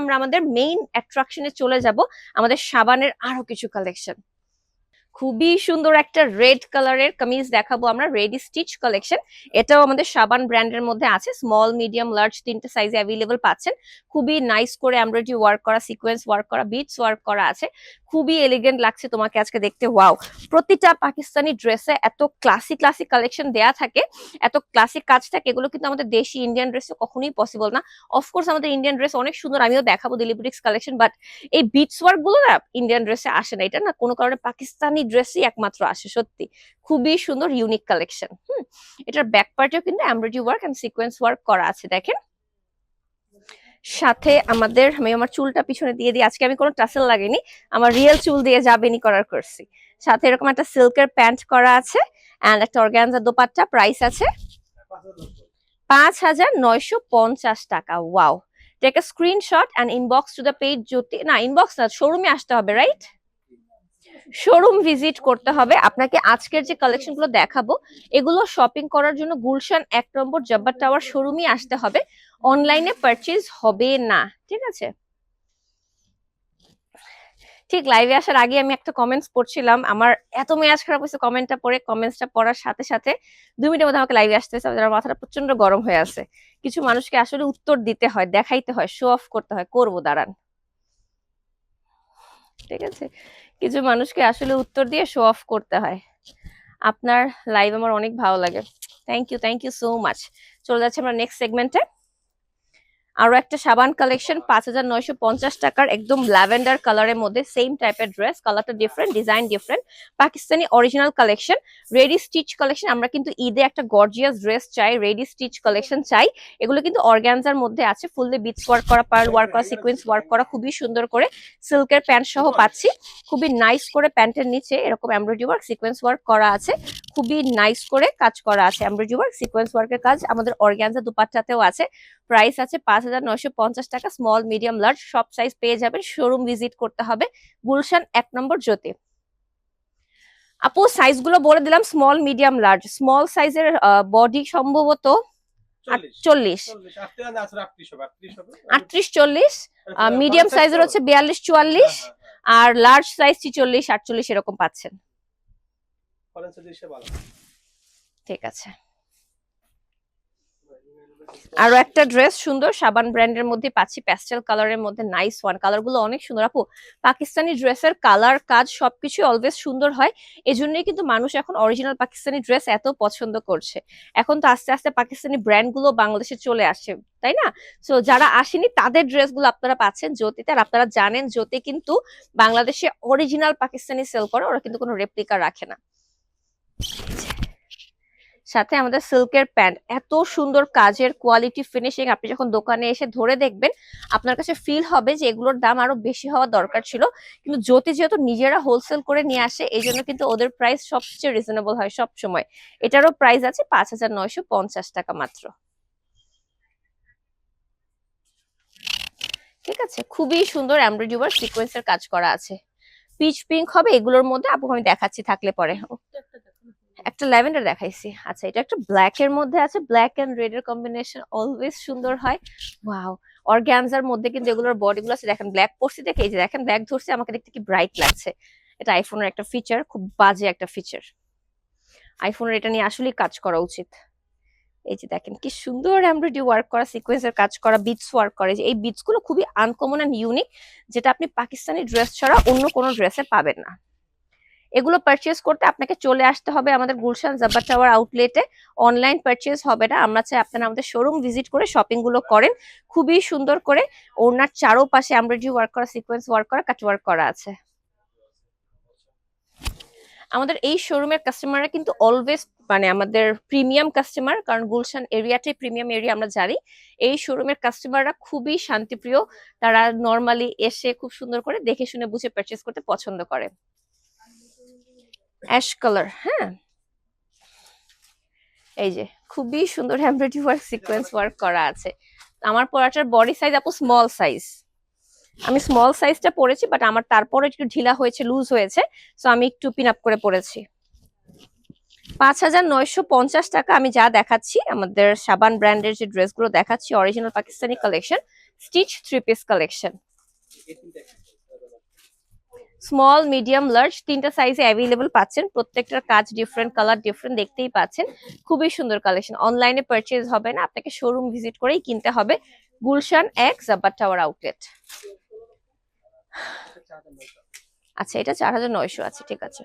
আমরা আমাদের মেইন অ্যাট্রাকশনে চলে যাব, আমাদের সাবানের আরো কিছু কালেকশন। খুবই সুন্দর একটা রেড কালারের কামিজ দেখাবো আমরা, রেডি স্টিচ কালেকশন। এটাও আমাদের সাবান ব্র্যান্ডের মধ্যে আছে, স্মল মিডিয়াম লার্জ তিনটে সাইজে অ্যাভেলেবল পাচ্ছেন। খুবই নাইস করে এমব্রয়ডারি ওয়ার্ক করা, সিকোয়েন্স ওয়ার্ক করা, বিটস ওয়ার্ক করা আছে। খুবই এলিগেন্ট লাগছে তোমাকে আজকে দেখতে। ওয়াও, প্রতিটা পাকিস্তানি ড্রেসে এত ক্লাসিক ক্লাসিক কালেকশন দেয়া থাকে, এত ক্লাসিক কাজ থাকে, এগুলো কিন্তু আমাদের দেশি ইন্ডিয়ান ড্রেসে কখনোই পসিবল না। অফকোর্স আমাদের ইন্ডিয়ান ড্রেস অনেক সুন্দর, আমিও দেখাবো দিলি বুটিক্স কালেকশন, বাট এই বিটস ওয়ার্ক গুলো না ইন্ডিয়ান ড্রেসে আসে না, এটা না কোনো কারণে পাকিস্তানি ড্রেসই একমাত্র আসে। সত্যি খুবই সুন্দর ইউনিক কালেকশন। এটার ব্যাক পার্টেও কিন্তু embroidery work and sequence work করা আছে, দেখেন। সাথে আমাদের, আমি আমার চুলটা পিছনে দিয়ে দিই, আজকে আমি কোনো টাসেল লাগেনি, আমার রিয়েল চুল দিয়ে যাবেনি করার করছি। সাথে এরকম একটা সিল্কের প্যান্ট করা আছে এন্ড একটা অর্গানজা দোপাট্টা। প্রাইস আছে 5,950 টাকা। Wow, take a screenshot and inbox to the page Jyoti, না ইনবক্স না, শোরুমে আসতে হবে, রাইট? শোরুম ভিজিট করতে হবে আপনাকে। আজকের যে কালেকশন গুলো দেখাবো এগুলো শপিং করার জন্য গুলশান 1 নম্বর জব্বার টাওয়ার শোরুমই আসতে হবে, অনলাইনে পারচেজ হবে না, ঠিক আছে? ঠিক লাইভে আসার আগে আমি একটা কমেন্টস পড়ছিলাম, আমার এত মেজাজ খারাপ হয়েছে কমেন্টটা পড়ে। কমেন্টসটা পড়ার সাথে সাথে 2 মিনিটের মধ্যে আমাকে লাইভে আসতে হয়েছে, আমার মাথাটা প্রচন্ড গরম হয়ে আছে। কিছু মানুষকে আসলে উত্তর দিতে হয়, দেখাইতে হয়, শো অফ করতে হয়, করবো দাঁড়ান, ঠিক আছে? কিছু মানুষকে আসলে উত্তর দিয়ে শো অফ করতে হয়। আপনার লাইভ আমার অনেক ভালো লাগে, থ্যাংক ইউ সো মাচ। চলে যাচ্ছে আমরা নেক্সট সেগমেন্টে। আরো একটা সাবান কালেকশন 5,950 টাকার, একদম ল্যাভেন্ডার কালারের মধ্যে সেম টাইপের ড্রেস, কালারটা different, design different, Pakistani original collection, ready stitch collection. আমরা কিন্তু ঈদে একটা গর্জিয়াস ড্রেস চাই, রেডি স্টিচ কালেকশন চাই। এগুলো কিন্তু অর্গানজার মধ্যে আছে, ফুললি বিটস ওয়ার্ক করা, পার্ল ওয়ার্ক করা, সিকোয়েন্স ওয়ার্ক করা, খুবই সুন্দর করে সিল্কের প্যান্ট সহ পাচ্ছি। খুবই নাইস করে প্যান্টের নিচে এরকম এমব্রয়ডারি ওয়ার্ক, সিকোয়েন্স ওয়ার্ক করা আছে, খুবই নাইস করে কাজ করা আছে, এমব্রয়ডারি ওয়ার্ক, সিকোয়েন্স ওয়ার্কের কাজ। আমাদের অর্গানজা দুপাট্টাতেও আছে। প্রাইস আছে 5,950 টাকা, স্মল মিডিয়াম লার্জ সব সাইজ পেয়ে যাবেন। শোরুম ভিজিট করতে হবে, গুলশান 1 নম্বর জ্যোতি। আপু সাইজ গুলো বলে দিলাম, স্মল মিডিয়াম লার্জ। স্মল সাইজের বডি সম্ভবত 48, 38-40, মিডিয়াম সাইজের হচ্ছে 42-44, আর লার্জ সাইজ 46-48 এরকম পাচ্ছেন, ঠিক আছে? আরো একটা ড্রেস সুন্দর সাবান ব্র্যান্ডের মধ্যে পাচ্ছি, প্যাস্টেল কালারের মধ্যে, নাইস ওয়ান। কালার গুলো অনেক সুন্দর আপু। পাকিস্তানি ড্রেসের কালার কাজ সবকিছু অলওয়েজ সুন্দর হয়, এজন্যই কিন্তু মানুষ এখন অরিজিনাল পাকিস্তানি ড্রেস এত পছন্দ করছে। এখন তো আস্তে আস্তে পাকিস্তানি ব্র্যান্ড গুলো বাংলাদেশে চলে আসছে, তাই না? সো যারা আসেনি তাদের ড্রেস গুলো আপনারা পাচ্ছেন জ্যোতিতে। আর আপনারা জানেন জ্যোতি কিন্তু বাংলাদেশে অরিজিনাল পাকিস্তানি সেল করে, ওরা কিন্তু কোনো রেপ্লিকা রাখে না। সাথে আমাদের সিল্কের প্যান্ট, এত সুন্দর কাজের কোয়ালিটি ফিনিশিং, আপনি যখন দোকানে এসে ধরে দেখবেন আপনার কাছে ফিল হবে যে এগুলোর দাম আরো বেশি হওয়া দরকার ছিল, কিন্তু জ্যোতি যেহেতু নিজেরা হোলসেল করে নিয়ে আসে এই জন্য কিন্তু ওদের প্রাইস সবচেয়ে রিজনেবল হয় সব সময়। এটারও প্রাইস আছে 5,950 টাকা মাত্র, ঠিক আছে? খুবই সুন্দর এমব্রয়ডারি ওয়ার্ক, সিকোয়েন্সের কাজ করা আছে, পিচ পিঙ্ক হবে এগুলোর মধ্যে। আপু আমি দেখাচ্ছি থাকলে পরে। একটা ল্যাভেন্ডার দেখাইছি, আচ্ছা এটা একটা ব্ল্যাক এর মধ্যে আছে, ব্ল্যাক এন্ড রেড এর কম্বিনেশন অলওয়েজ সুন্দর হয়। ওয়াও, অর্গানজার মধ্যে কিন্তু এগুলোর বডি গুলো আছে, দেখেন ব্ল্যাক পরছি দেখে, এই যে দেখেন ব্ল্যাক ধরছে, আমাকে দেখতে কি ব্রাইট লাগছে। এটা আইফোনের একটা ফিচার, খুব বাজে একটা ফিচার। আইফোনের এটা নিয়ে আসলেই কাজ করা উচিত। এই যে দেখেন কি সুন্দর এমব্রয়ডারি ওয়ার্ক করা, সিকোয়েন্সের কাজ করা, বিটস ওয়ার্ক করে, যে এই বিটস গুলো খুবই আনকমন এন্ড ইউনিক, যেটা আপনি পাকিস্তানি ড্রেস ছাড়া অন্য কোনো ড্রেসে পাবেন না। এগুলো পারচেজ করতে আপনাকে চলে আসতে হবে আমাদের গুলশান জব্বার টাওয়ার আউটলেটে, অনলাইন পারচেজ হবে না। আমরা চাই আপনারা আমাদের শোরুম ভিজিট করে শপিং গুলো করেন। খুবই সুন্দর করে ওনার চারোপাশে এমব্রয়ডারি ওয়ার্ক করা, সিকোয়েন্স ওয়ার্ক করা, কাট ওয়ার্ক করা আছে। আমাদের এই শোরুমের কাস্টমাররা কিন্তু অলওয়েজ মানে আমাদের প্রিমিয়াম কাস্টমার, কারণ গুলশান এরিয়াটাই প্রিমিয়াম এরিয়া আমরা জানি। এই শোরুমের কাস্টমাররা খুবই শান্তিপ্রিয়, তারা নর্মালি এসে খুব সুন্দর করে দেখে শুনে বুঝে পারচেজ করতে পছন্দ করে। অ্যাশ কালার, হ্যাঁ, এই যে খুবই সুন্দর এমব্রয়ডারি ওয়ার্ক, সিকোয়েন্স ওয়ার্ক করা আছে। আমার পরাটার বডি সাইজ আপু স্মল সাইজ, আমি স্মল সাইজটা পরেছি, বাট আমার তারপরে একটু ঢিলা হয়েছে, লুজ হয়েছে, সো আমি একটু পিন আপ করে পরেছি। 5,950 টাকা। আমি যা দেখাচ্ছি আমাদের সাবান ব্র্যান্ডের যে ড্রেসগুলো দেখাচ্ছি original Pakistani collection, stitch 3 piece collection, small medium large 3টা সাইজে অ্যাভেলেবল পাচ্ছেন। প্রত্যেকটার কাজ ডিফারেন্ট, কালার ডিফারেন্ট, দেখতেই পাচ্ছেন। খুবই সুন্দর কালেকশন। অনলাইনে পারচেজ হবে না, আপনাকে শোরুম ভিজিট করেই কিনতে হবে। গুলশান এক জাব্বার টাওয়ার আউটলেট। আচ্ছা, এটা 4900 আছে, ঠিক আছে।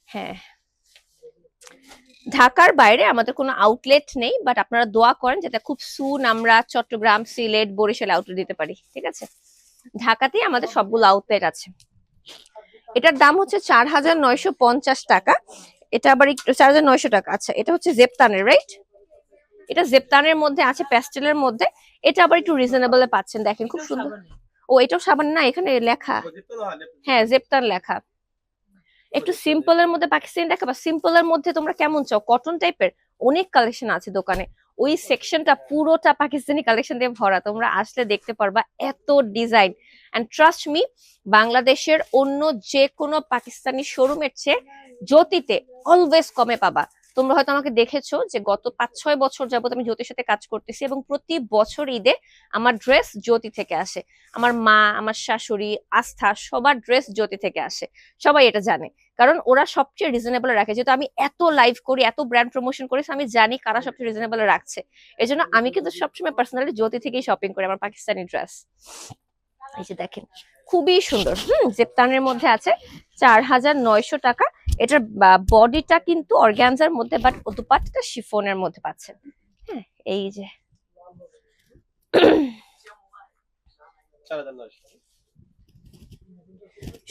হ্যাঁ, ঢাকার বাইরে আমাদের কোনো আউটলেট নেই, বাট আপনারা দোয়া করেন যাতে খুব সুন আমরা চট্টগ্রাম, সিলেট, বরিশাল আউটলেট দিতে পারি, ঠিক আছে। ঢাকাতেই আমাদের সবগুলো আউটলেট আছে। এটার দাম হচ্ছে 4950 টাকা। এটা আবার একটু 4900 টাকা। আচ্ছা, এটা হচ্ছে জেপতানের, রাইট? এটা জেপতানের মধ্যে আছে, প্যাস্টেলের মধ্যে। এটা আবার একটু রিজনেবল পাচ্ছেন, দেখেন খুব সুন্দর। ও, এটাও সাবান না, এখানে লেখা, হ্যাঁ জেপতান লেখা। একটু সিম্পলের মধ্যে পাকিস্তানি দেখাবা। সিম্পলের মধ্যে তোমরা কেমন চাও, কটন টাইপের? অনেক কালেকশন আছে দোকানে। ওই সেকশনটা পুরোটা পাকিস্তানি কালেকশন দিয়ে ভরা, তোমরা আসলে দেখতে পারবা এত ডিজাইন। এন্ড ট্রাস্ট মি, বাংলাদেশের অন্য যে কোনো পাকিস্তানি শোরুমের চেয়ে জ্যোতিতে অলওয়েজ কমে পাবা। তোমরা হয়তো আমাকে দেখেছো যে গত 5-6 বছর যাবত আমি জ্যোতির সাথে কাজ করতেছি, এবং প্রতি বছর ঈদে আমার ড্রেস জ্যোতি থেকে আসে। আমার মা, আমার শাশুড়ি, আস্থা, সবার ড্রেস জ্যোতি থেকে আসে। সবাই এটা জানে, কারণ ওরা সবচেয়ে রিজনেবল রাখে। যেহেতু আমি এত লাইভ করি, এত ব্র্যান্ড প্রমোশন করি, আমি জানি কারা সবচেয়ে রিজনেবল রাখছে। এই জন্য আমি কিন্তু সবসময় পার্সোনালি জ্যোতি থেকেই শপিং করি আমার পাকিস্তানি ড্রেস। এই যে দেখেন, খুবই সুন্দর। জেপতানের মধ্যে আছে, 4900 টাকা। এটার বডিটা কিন্তু অর্গানজার মধ্যে, বাট দুপাট্টাটা শিফনের মধ্যে পাচ্ছেন। হ্যাঁ, এই যে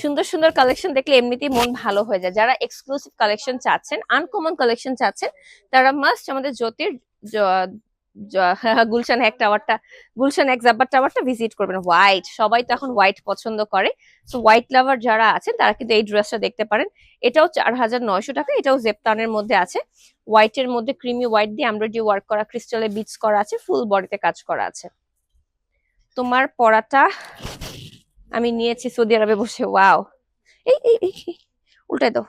সুন্দর সুন্দর কালেকশন দেখলে এমনিতেই মন ভালো হয়ে যায়। যারা এক্সক্লুসিভ কালেকশন চাচ্ছেন, আনকমন কালেকশন চাচ্ছেন, তারা মাস্ট আমাদের জ্যোতির গুলশান এক টাওয়ারটা, গুলশান এক জাব্বার টাওয়ারটা ভিজিট করবেন। হোয়াইট, সবাই তো এখন হোয়াইট পছন্দ করে। সো হোয়াইট লাভার যারা আছেন তারা কিন্তু এই ড্রেসটা দেখতে পারেন। এটাও 4900 টাকা। এটাও জেপতানের মধ্যে আছে। হোয়াইটের মধ্যে ক্রিমি হোয়াইট দিয়ে এমব্রয়ডারি ওয়ার্ক করা, ক্রিস্টালে বিটস করা আছে, ফুল বডিতে কাজ করা আছে। তোমার পরাটা আমি নিয়েছি সৌদি আরবে বসে। ওয়াও, এই এই এই উল্টাই দাও।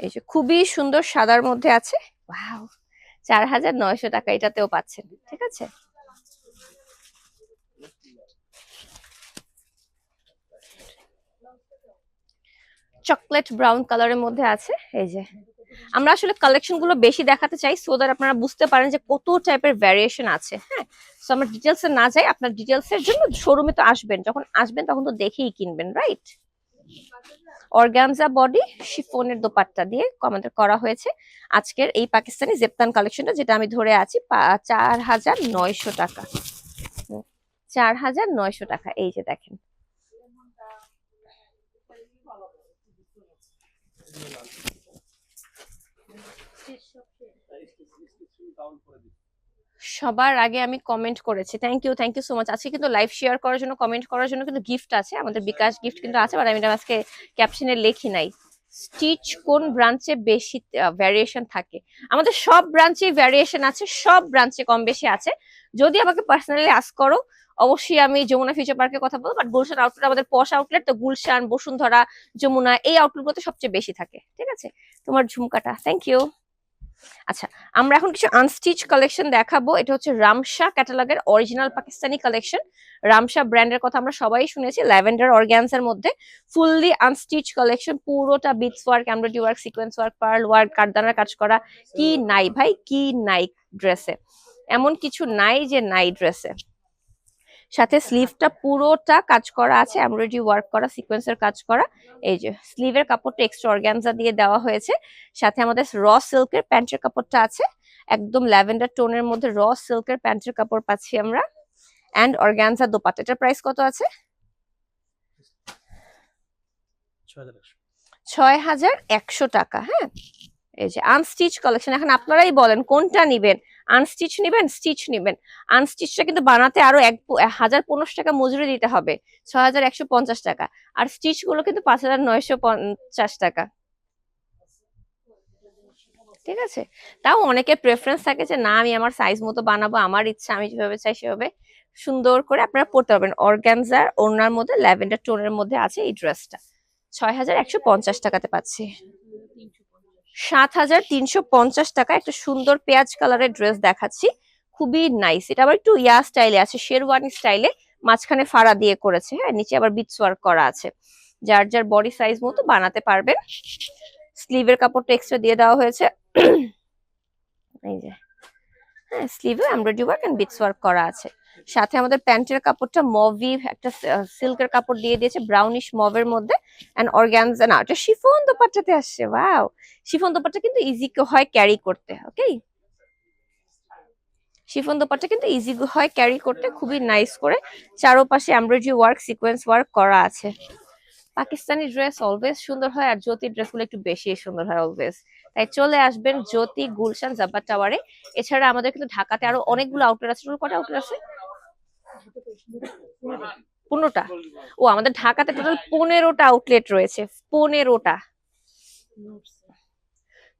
এই যে খুবই সুন্দর সাদার মধ্যে আছে। ওয়াও, 4900 টাকা এটাতেও পাচ্ছেন, ঠিক আছে। চকলেট ব্রাউন কালারের মধ্যে আছে। এই যে আমরা আসলে কালেকশন গুলো বেশি দেখাতে চাই, সো দ্যাট আপনারা বুঝতে পারেন যে কত টাইপের ভ্যারিয়েশন আছে। হ্যাঁ, সো আমরা ডিটেলস এ না যাই। আপনার ডিটেলস এর জন্য শোরুমে তো আসবেন, যখন আসবেন তখন তো দেখেই কিনবেন, রাইট? অর্গানজা বডি, শিফনের দোপাট্টা দিয়ে আমাদের করা হয়েছে আজকের এই পাকিস্তানি জেপতান কালেকশনটা, যেটা আমি ধরে আছি 4900 টাকা। 4900 টাকা। এই যে দেখেন, সবার আগে আমি কমেন্ট করেছি। Thank you, thank you so much. আজকে কিন্তু লাইভ শেয়ার করার জন্য, কমেন্ট করার জন্য কিন্তু গিফট আছে, আমাদের বিকাশ গিফট কিন্তু আছে, বাট আমি এটা আজকে ক্যাপশনে লিখি নাই। স্টিচ কোন ব্রাঞ্চে বেশি ভ্যারিয়েশন থাকে? আমাদের সব ব্রাঞ্চে ভ্যারিয়েশন আছে, সব ব্রাঞ্চে কম বেশি আছে। যদি আমাকে পার্সোনালি আস্ক করো, অবশ্যই আমি যমুনা ফিউচার পার্কের কথা বলবো, বাট গুলশান আউটলেট আমাদের পশ আউটলেট, তো গুলশান, বসুন্ধরা, যমুনা, এই আউটলেটগুলোতে সবচেয়ে বেশি থাকে, ঠিক আছে। তোমার ঝুমকাটা, থ্যাংক ইউ। আচ্ছা, আমরা এখন কিছু আনস্টিচ কালেকশন দেখাবো। এটা হচ্ছে রামশা ক্যাটালগের অরিজিনাল পাকিস্তানি কালেকশন। রামশা ব্র্যান্ডের কথা আমরা সবাই শুনেছি, ল্যাভেন্ডার অর্গানজার মধ্যে ফুললি আনস্টিচ কালেকশন। পুরোটা beads work, embroidery work, sequence work, pearl work, কারদানার কাজ করা। কি নাই ভাই, কি নাই ড্রেসে? এমন কিছু নাই যে নাই ড্রেসে। সাথে স্লিভটা পুরোটা কাজ করা আছে, এমব্রয়ডারি ওয়ার্ক করা, সিকোয়েন্সের কাজ করা। এই যে স্লিভের কাপড়টা এক্সট্রা অর্গানজা দিয়ে দেওয়া হয়েছে। সাথে আমাদের র সিল্কের প্যান্টের কাপড়টা আছে, একদম ল্যাভেন্ডার টোনের মধ্যে র সিল্কের প্যান্টের কাপড় পাচ্ছি আমরা। And organza dupatta. এটার প্রাইস কত আছে? 6100 টাকা। হ্যাঁ, এই যে আনস্টিচ কালেকশন। এখন আপনারাই বলেন কোনটা নিবেন, আনস্টিচ নিবেন, স্টিচ নিবেন? আনস্টিচটা কিন্তু বানাতে আরো 1015 টাকা মজুরি দিতে হবে, 6150 টাকা। আর স্টিচ গুলো কিন্তু 5950 টাকা, ঠিক আছে। তাও অনেকের প্রেফারেন্স থাকে যে না, আমি আমার সাইজ মতো বানাবো, আমার ইচ্ছা, আমি যেভাবে চাই সেভাবে সুন্দর করে আপনারা পড়তে পারবেন। অর্গানজার ওড়নার মধ্যে ল্যাভেন্ডার টোনের মধ্যে আছে এই ড্রেসটা। 6,150 টাকাতে পাচ্ছি। 7,350 টাকা একটা সুন্দর পেঁয়াজ কালারের ড্রেস দেখাচ্ছি, খুবই নাইস। এটা আবার একটু ইয়া স্টাইলে আছে, শেরওয়ানি স্টাইলে, মাঝখানে ফাড়া দিয়ে করেছে, হ্যাঁ, নিচে আবার বিটস ওয়ার্ক করা আছে। যার যার বডি সাইজ মতো বানাতে পারবেন। স্লিভের কাপড়টা এক্সট্রা দিয়ে দেওয়া হয়েছে, এই যে, হ্যাঁ, স্লিভে embroidery work and beads work করা আছে। সাথে আমাদের প্যান্টের কাপড়টা মভি একটা সিল্কের কাপড় দিয়ে দিয়েছে, ব্রাউনিশ মভের মধ্যে, এন্ড অর্গানজা না, এটা শিফন দোপাট্টাতে আসছে। ওয়াও, শিফন দোপাট্টা কিন্তু ইজি হয় ক্যারি করতে। ওকে, শিফন দোপাট্টা কিন্তু ইজি হয় ক্যারি করতে, খুবই নাইস করে চারোপাশে এমব্রয়ডারি ওয়ার্ক, সিকোয়েন্স ওয়ার্ক করা আছে। পাকিস্তানি ড্রেস অলওয়েজ সুন্দর হয়, আর জ্যোতি ড্রেসগুলো একটু বেশি সুন্দর হয় অলওয়েজ। তাই চলে আসবেন জ্যোতি গুলশান জাব্বার টাওয়ারে। এছাড়া আমাদের কিন্তু ঢাকাতে আরো অনেকগুলো আউটলেট আছে। কটা আউটলেট আছে? 15টা। ও, আমাদের ঢাকাতে টোটাল 15টা আউটলেট রয়েছে, 15টা।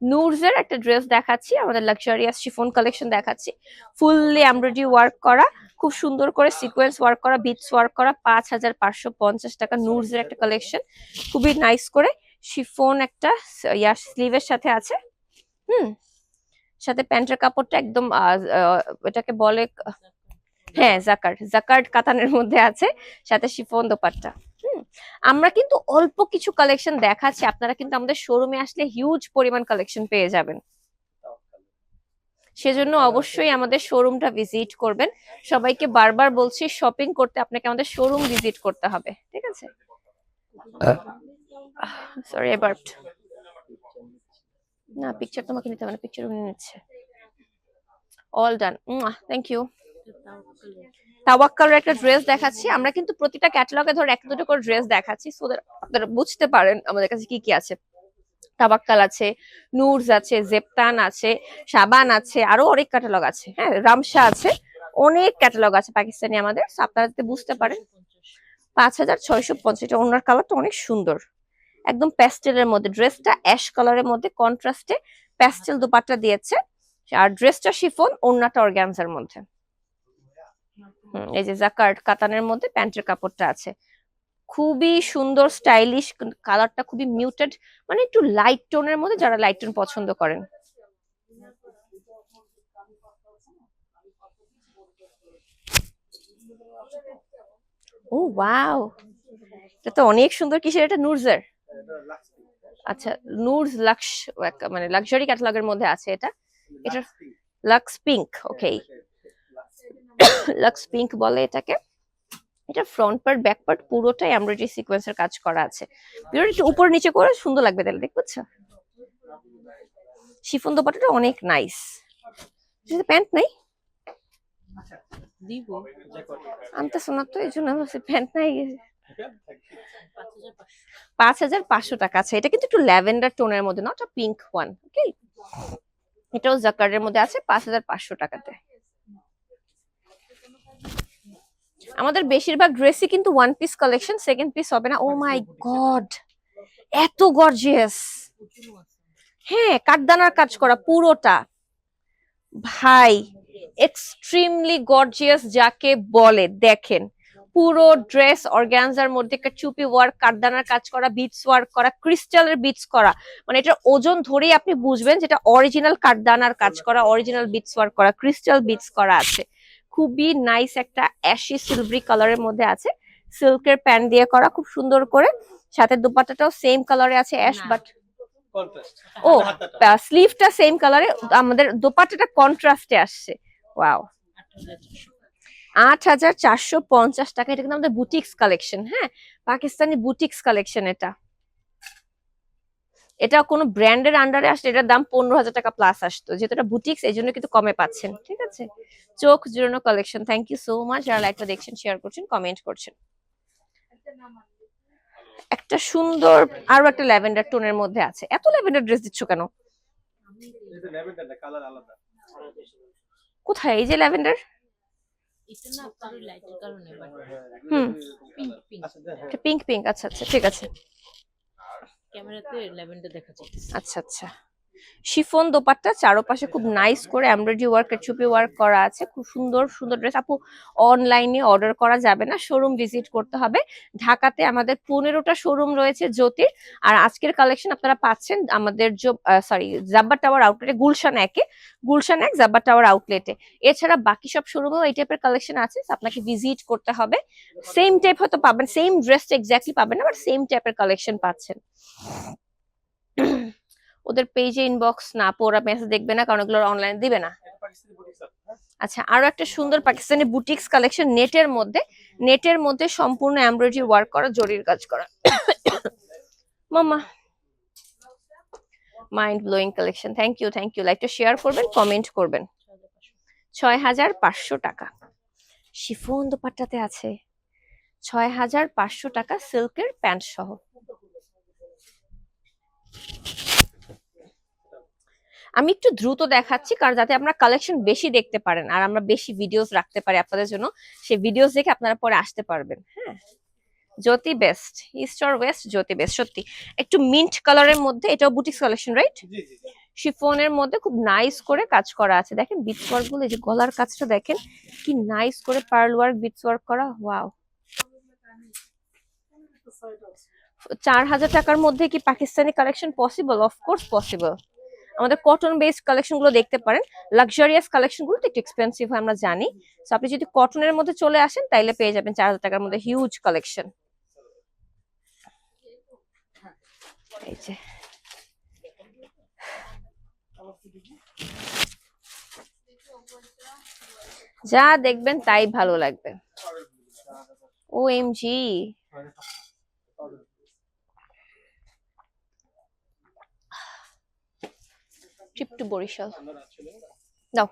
নুরজের একটা ড্রেস দেখাচ্ছি, আমাদের লাক্সারিয়াস শিফন কালেকশন দেখাচ্ছি, ফুললি এমব্রয়ডারি ওয়ার্ক করা, খুব সুন্দর করে সিকোয়েন্স ওয়ার্ক করা, বিটস ওয়ার্ক করা, 5,550 টাকা নুরজের একটা কালেকশন, খুবই নাইস করে শিফন একটা ইয়ার স্লিভের সাথে আছে। সাথে প্যান্টের কাপড়টা একদম এটাকে বলে, হ্যাঁ, জাকার্ড কাতানের মধ্যে আছে, সাথে শিফন দোপাট্টা। আমরা কিন্তু অল্প কিছু কালেকশন দেখাচ্ছি, আপনারা কিন্তু আমাদের শোরুমে আসলে হিউজ পরিমাণ কালেকশন পেয়ে যাবেন। সেজন্য অবশ্যই আমাদের শোরুমটা ভিজিট করবেন। সবাইকে বারবার বলছি, শপিং করতে আপনাকে আমাদের শোরুম ভিজিট করতে হবে, ঠিক আছে? সরি, এবার না, পিকচার তোমাকে নিতে হবে না, পিকচার উনি নিচ্ছে। All done, thank you. তাওয়াক্কালের একটা ড্রেস দেখাচ্ছি, আমরা কিন্তু প্রতিটা ক্যাটালগে ধর একটা দুটো করে ড্রেস দেখাচ্ছি, সো দ্যাট আপনারা বুঝতে পারেন আমাদের কাছে কি কি আছে। তাওয়াক্কাল আছে, নূরজ আছে, জেপ্তান আছে, সাবান আছে, আরো অনেক ক্যাটালগ আছে, হ্যাঁ, রামসা আছে, অনেক ক্যাটালগ আছে পাকিস্তানি আমাদের, আপনারা যাতে বুঝতে পারেন। 5,650। এটা ওনার কালারটা অনেক সুন্দর, একদম প্যাস্টেলের মধ্যে, ড্রেসটা অ্যাশ কালারের মধ্যে কন্ট্রাস্টে প্যাস্টেল দোপাট্টা দিয়েছে, আর ড্রেসটা শিফন, ওড়নাটা অর্গানজার মধ্যে। এই যে জাকার্ড কাতানের মধ্যে প্যান্টের কাপড়টা আছে, খুবই সুন্দর স্টাইলিশ, কালারটা খুবই মিউটেড, মানে একটু লাইট টোনের মধ্যে, যারা লাইট টোন পছন্দ করেন। ও ওয়াও, এটা তো অনেক সুন্দর। কিসের এটা? নুরজের? আচ্ছা, নুরজ লাক্স, মানে লাক্সারি ক্যাটালগের মধ্যে আছে এটা। এটা লাক্স পিঙ্ক, ওকে, লাক্স পিঙ্ক বলে এটাকে। এটা ফ্রন্ট পার্ট ব্যাক পার্ট পুরোটাই এমব্রয়ডারি সিকোয়েন্সের কাজ করা আছে, পুরো একটু উপর নিচে করে সুন্দর লাগবে তাহলে, দেখছো? শিফন দোপাট্টাটা অনেক নাইস। প্যান্ট নাই, আনতে শোনা তো, এই জন্য প্যান্ট নাই। 5,500 টাকা আছে। এটা কিন্তু একটু ল্যাভেন্ডার টোনের মধ্যে, নট আ পিঙ্ক ওয়ান, ওকে। এটাও জাকার্ডের মধ্যে আছে 5,500 টাকাতে। আমাদের বেশিরভাগ ড্রেসই কিন্তু one piece collection, second piece হবে না। ও মাই গড, এত গর্জিয়াস! হ্যাঁ, কাঠদানার কাজ করা পুরোটা, ভাই এক্সট্রিমলি গর্জিয়াস যাকে বলে। দেখেন, পুরো ড্রেস অর্গানজার মধ্যে চুপি ওয়ার্ক, কাঠদানার কাজ করা, বিটস ওয়ার্ক করা, ক্রিস্টালের বিটস করা, মানে এটার ওজন ধরেই আপনি বুঝবেন যেটা অরিজিনাল কাঠদানার কাজ করা, অরিজিনাল বিটস ওয়ার্ক করা, ক্রিস্টাল বিটস করা আছে। খুবই নাইস একটা অ্যাশি সিলভারি কালারের মধ্যে আছে, সিল্কের প্যান্ট দিয়ে করা, খুব সুন্দর করে। সাথে দুপাট্টাটাও সেম কালারে আছে, অ্যাশ, বাট ও স্লিভটা সেম কালারে, আমাদের দোপাট্টাটা কন্ট্রাস্টে আসছে। ওয়াও, 8,450 টাকা। এটা কিন্তু আমাদের বুটিক্স কালেকশন, হ্যাঁ, পাকিস্তানি বুটিক্স কালেকশন। এটা কোনো ব্র্যান্ডের আন্ডারে আসলে এটার দাম 15,000 টাকা প্লাস আসতো, যেহেতু এটা বুটিক্স এই জন্য কিন্তু কমে পাচ্ছেন, ঠিক আছে? চোখ জুড়ানো collection. Thank you so much যারা লাইভটা দেখছেন, শেয়ার করছেন, কমেন্ট করছেন। একটা সুন্দর আরো একটা ল্যাভেন্ডার টোনের মধ্যে আছে। এত ল্যাভেন্ডার ড্রেস দিচ্ছ কেন? কোথায় এই যে ল্যাভেন্ডার? পিঙ্ক পিঙ্ক, আচ্ছা আচ্ছা, ঠিক আছে। ক্যামেরাতে ল্যাভেন্ডার দেখা যাচ্ছে। আচ্ছা আচ্ছা, শিফন দোপাট্টা, চারপাশে খুব নাইস করে এমব্রয়ডারি ওয়ার্ক, চুপি ওয়ার্ক করা আছে, খুব সুন্দর সুন্দর ড্রেস। আপু অনলাইনে অর্ডার করা যাবে না, শোরুম ভিজিট করতে হবে। ঢাকাতে আমাদের 15টা শোরুম রয়েছে জ্যোতির। আর আজকের কালেকশন আপনারা পাচ্ছেন আমাদের জাব্বার টাওয়ার আউটলেটে, গুলশান 1 জাব্বার টাওয়ার আউটলেটে। এছাড়া বাকি সব শোরুমেও এই টাইপের কালেকশন আছে, আপনাকে ভিজিট করতে হবে। সেম টাইপ হয়তো পাবেন, সেম ড্রেসটা এক্স্যাক্টলি পাবেন না, বাট সেম টাইপের কালেকশন পাচ্ছেন। ওদের পেজে ইনবক্স না, ওরা মেসেজ দেখবে না, কারণ ওগুলো অনলাইন দিবে না। আচ্ছা, আরো একটা সুন্দর পাকিস্তানি বুটিক্স কালেকশন, নেটের মধ্যে সম্পূর্ণ এমব্রয়ডারি ওয়ার্ক করা, জরির কাজ করা। মামা mind blowing collection. Thank you লাইকটা শেয়ার করবেন, কমেন্ট করবেন। 6500 টাকা শিফন দোপাট্টাতে আছে, 6500 টাকা সিল্কের প্যান্ট সহ। আমি একটু দ্রুত দেখাচ্ছি, কারণ যাতে আপনারা কালেকশন বেশি দেখতে পারেন আর আমরা বেশি ভিডিওস রাখতে পারি আপনাদের জন্য, সেই ভিডিওস দেখে আপনারা পরে আসতে পারবেন। হ্যাঁ, Jyoti best, east or west, Jyoti best. সত্যি একটু মিন্ট কালারের মধ্যে, এটাও বুটিক্স কালেকশন রাইট? শিফনের মধ্যে খুব নাইস করে কাজ করা আছে, দেখেন বিটস ওয়ার্ক গুলো, এই যে গলার কাজটা দেখেন কি নাইস করে পার্ল ওয়ার্ক, বিটস ওয়ার্ক করা। ওয়াও, 4000 টাকার মধ্যে কি Pakistani collection possible? Of course possible. আমাদের কটন বেসড কালেকশন গুলো দেখতে পারেন, লাক্সারিয়াস কালেকশন গুলো একটু এক্সপেন্সিভ হয় আমরা জানি। তো আপনি যদি কটনের মধ্যে চলে আসেন তাইলে পেয়ে যাবেন 4000 টাকার মধ্যে হিউজ কালেকশন। এই যে যা দেখবেন তাই ভালো লাগবে। OMG, ট্রিপ টু বরিশাল দাও।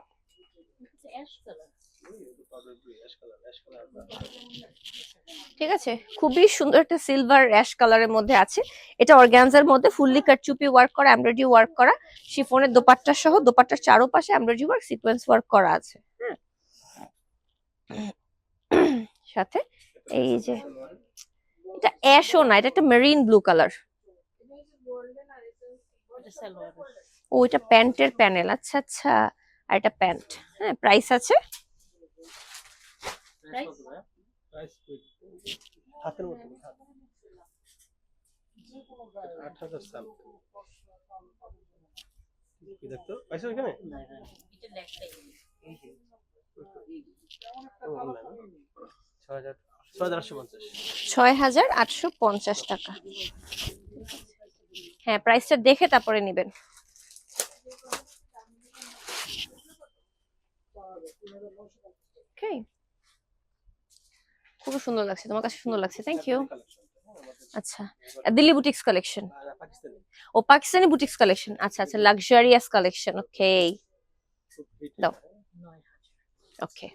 ঠিক আছে, খুবই সুন্দর একটা সিলভার অ্যাশ কালারের মধ্যে আছে। এটা অর্গানজার মধ্যে ফুললি কাট চুপি ওয়ার্ক করা, এমব্রয়ডারি ওয়ার্ক করা, শিফনের দোপাট্টা সহ, দোপাট্টার চারপাশে এমব্রয়ডারি ওয়ার্ক, সিকোয়েন্স ওয়ার্ক করা আছে। সাথে এই যে এটা অ্যাশও না, এটা একটা মেরিন ব্লু কালার। ও, এটা প্যান্টের প্যানেল। আচ্ছা আচ্ছা, আর এটা প্যান্ট। হ্যাঁ, প্রাইস আছে $6850 টাকা। হ্যাঁ, প্রাইসটা দেখে তারপরে নিবেন। খুব সুন্দর লাগছে, তোমার কাছে সুন্দর লাগছে, থ্যাংক ইউ। আচ্ছা, দিল্লি বুটিক্স কালেকশন, ও পাকিস্তানি বুটিক্স কালেকশন। আচ্ছা আচ্ছা, লাক্সারিয়াস কালেকশন। ওকে দাও। ওকে,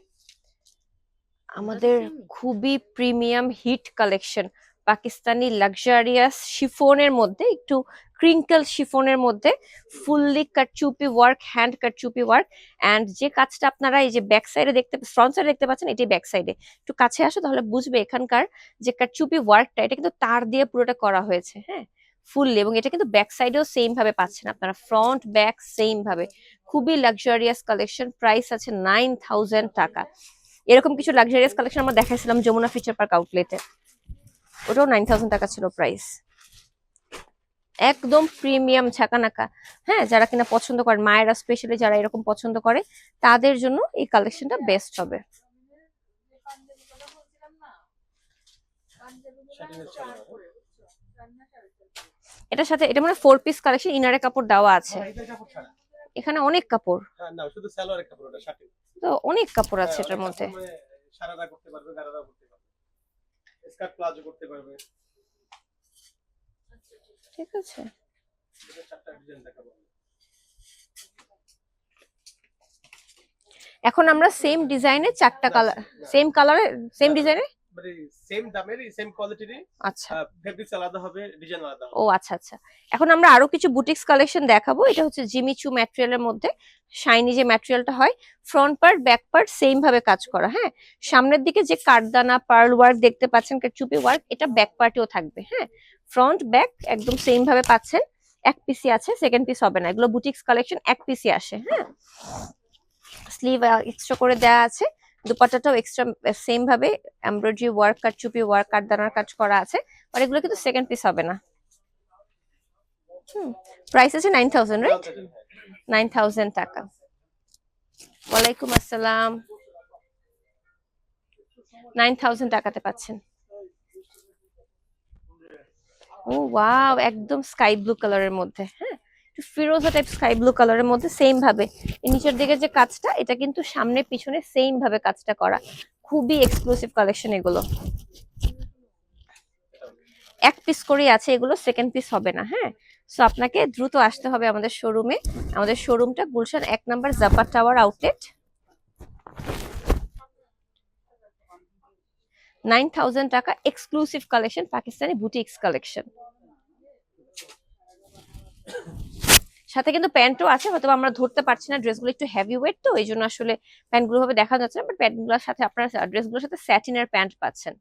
আমাদের খুবই premium hit collection, Pakistani luxurious শিফনের মধ্যে, একটু ক্রিঙ্কল শিফনের মধ্যে, ফুললি কাটচুপি ওয়ার্ক, হ্যান্ড কাটচুপি ওয়ার্ক। এন্ড যে কাজটা আপনারা এই যে ব্যাক সাইডে ফ্রন্ট সাইডে দেখতে পাচ্ছেন, এটাই ব্যাক সাইডে। একটু কাছে আসো তাহলে বুঝবে এখানকার যে কাটচুপি ওয়ার্কটা, এটা কিন্তু তার দিয়ে পুরোটা করা হয়েছে। হ্যাঁ, ফুললি, এবং এটা কিন্তু ব্যাক সাইডেও সেম ভাবে পাচ্ছেন আপনারা, ফ্রন্ট ব্যাক সেম ভাবে। খুবই লাক্সারিয়াস কালেকশন, প্রাইস আছে 9000 টাকা। এরকম কিছু লাক্সারিয়াস কালেকশন আমরা দেখাইছিলাম যমুনা ফিচার পার্ক আউটলেটে, ওটাও 9000 টাকা ছিল প্রাইস। একদম প্রিমিয়াম ছাকানাকা। হ্যাঁ, যারা কিনা পছন্দ করেন, মায়েরা স্পেশালি যারা এরকম পছন্দ করে, তাদের জন্য এই কালেকশনটা বেস্ট হবে। এটার সাথে এটা মানে 4 পিস কালেকশন, ইনারে কাপড় দেওয়া আছে। এখানে অনেক কাপড়, তো অনেক কাপড় আছে এটার মধ্যে। ঠিক আছে, এখন আমরা সেম ডিজাইনে 4টা কালার, সেম কালারে সেম ডিজাইনে, মানে সেম দামেরই সেম কোয়ালিটিরই। আচ্ছা, ফেব্রিক্স আলাদা হবে, ডিজাইন আলাদা হবে। ও আচ্ছা আচ্ছা, এখন আমরা আরো কিছু বুটিক্স কালেকশন দেখাবো। এটা হচ্ছে জিমিচু ম্যাটেরিয়ালের মধ্যে, শাইনি যে ম্যাটেরিয়ালটা হয়, front part back part same ভাবে কাজ করা। হ্যাঁ, সামনের দিকে যে কাঠদানা পার্ল ওয়ার্ক দেখতে পাচ্ছেন, কাটচুপি ওয়ার্ক, এটা ব্যাক পার্টেও থাকবে। হ্যাঁ, ফ্রন্ট ব্যাক একদম সেম ভাবে পাচ্ছেন। এক পিসই আছে, সেকেন্ড পিস হবে না, এগুলো বুটিক্স কালেকশন, এক পিসই আসে। হ্যাঁ, স্লিভ এক্সট্রা করে দেওয়া আছে, দুপাট্টাটাও এক্সট্রা সেম ভাবে এমব্রয়ডারি ওয়ার্ক, কাটচুপি ওয়ার্ক, কাটদানার কাজ করা আছে, আর এগুলো কিন্তু সেকেন্ড পিস হবে না। প্রাইস আছে 9000, রাইট? 9000 টাকা। ওয়ালাইকুম আসসালাম। 9000 টাকাতে পাচ্ছেন। ও ওয়াও, একদম স্কাই ব্লু কালারের মধ্যে, হ্যাঁ, একটু ফিরোজা টাইপ স্কাই ব্লু কালারের মধ্যে সেম ভাবে এই নিচের দিকে যে কাজটা, এটা কিন্তু সামনে পিছনে সেম ভাবে কাজটা করা, খুবই এক্সক্লুসিভ কালেকশন এগুলো। এক পিস করেই আছে এগুলো, সেকেন্ড পিস হবে না। হ্যাঁ, সো আপনাকে দ্রুত আসতে হবে আমাদের শোরুমে। আমাদের শোরুমটা গুলশান 1 নম্বর জাপার টাওয়ার আউটলেট। 9000 টাকা exclusive collection, Pakistani boutiques collection. সাথে কিন্তু প্যান্টও আছে, হয়তো আমরা ধরতে পারছি না, ড্রেসগুলো একটু হেভি ওয়েট, তো এই জন্য আসলে প্যান্টগুলো ভাবে দেখা যাচ্ছে না, বাট প্যান্টগুলোর সাথে আপনারা ড্রেসগুলোর সাথে স্যাটিনের প্যান্ট পাচ্ছেন।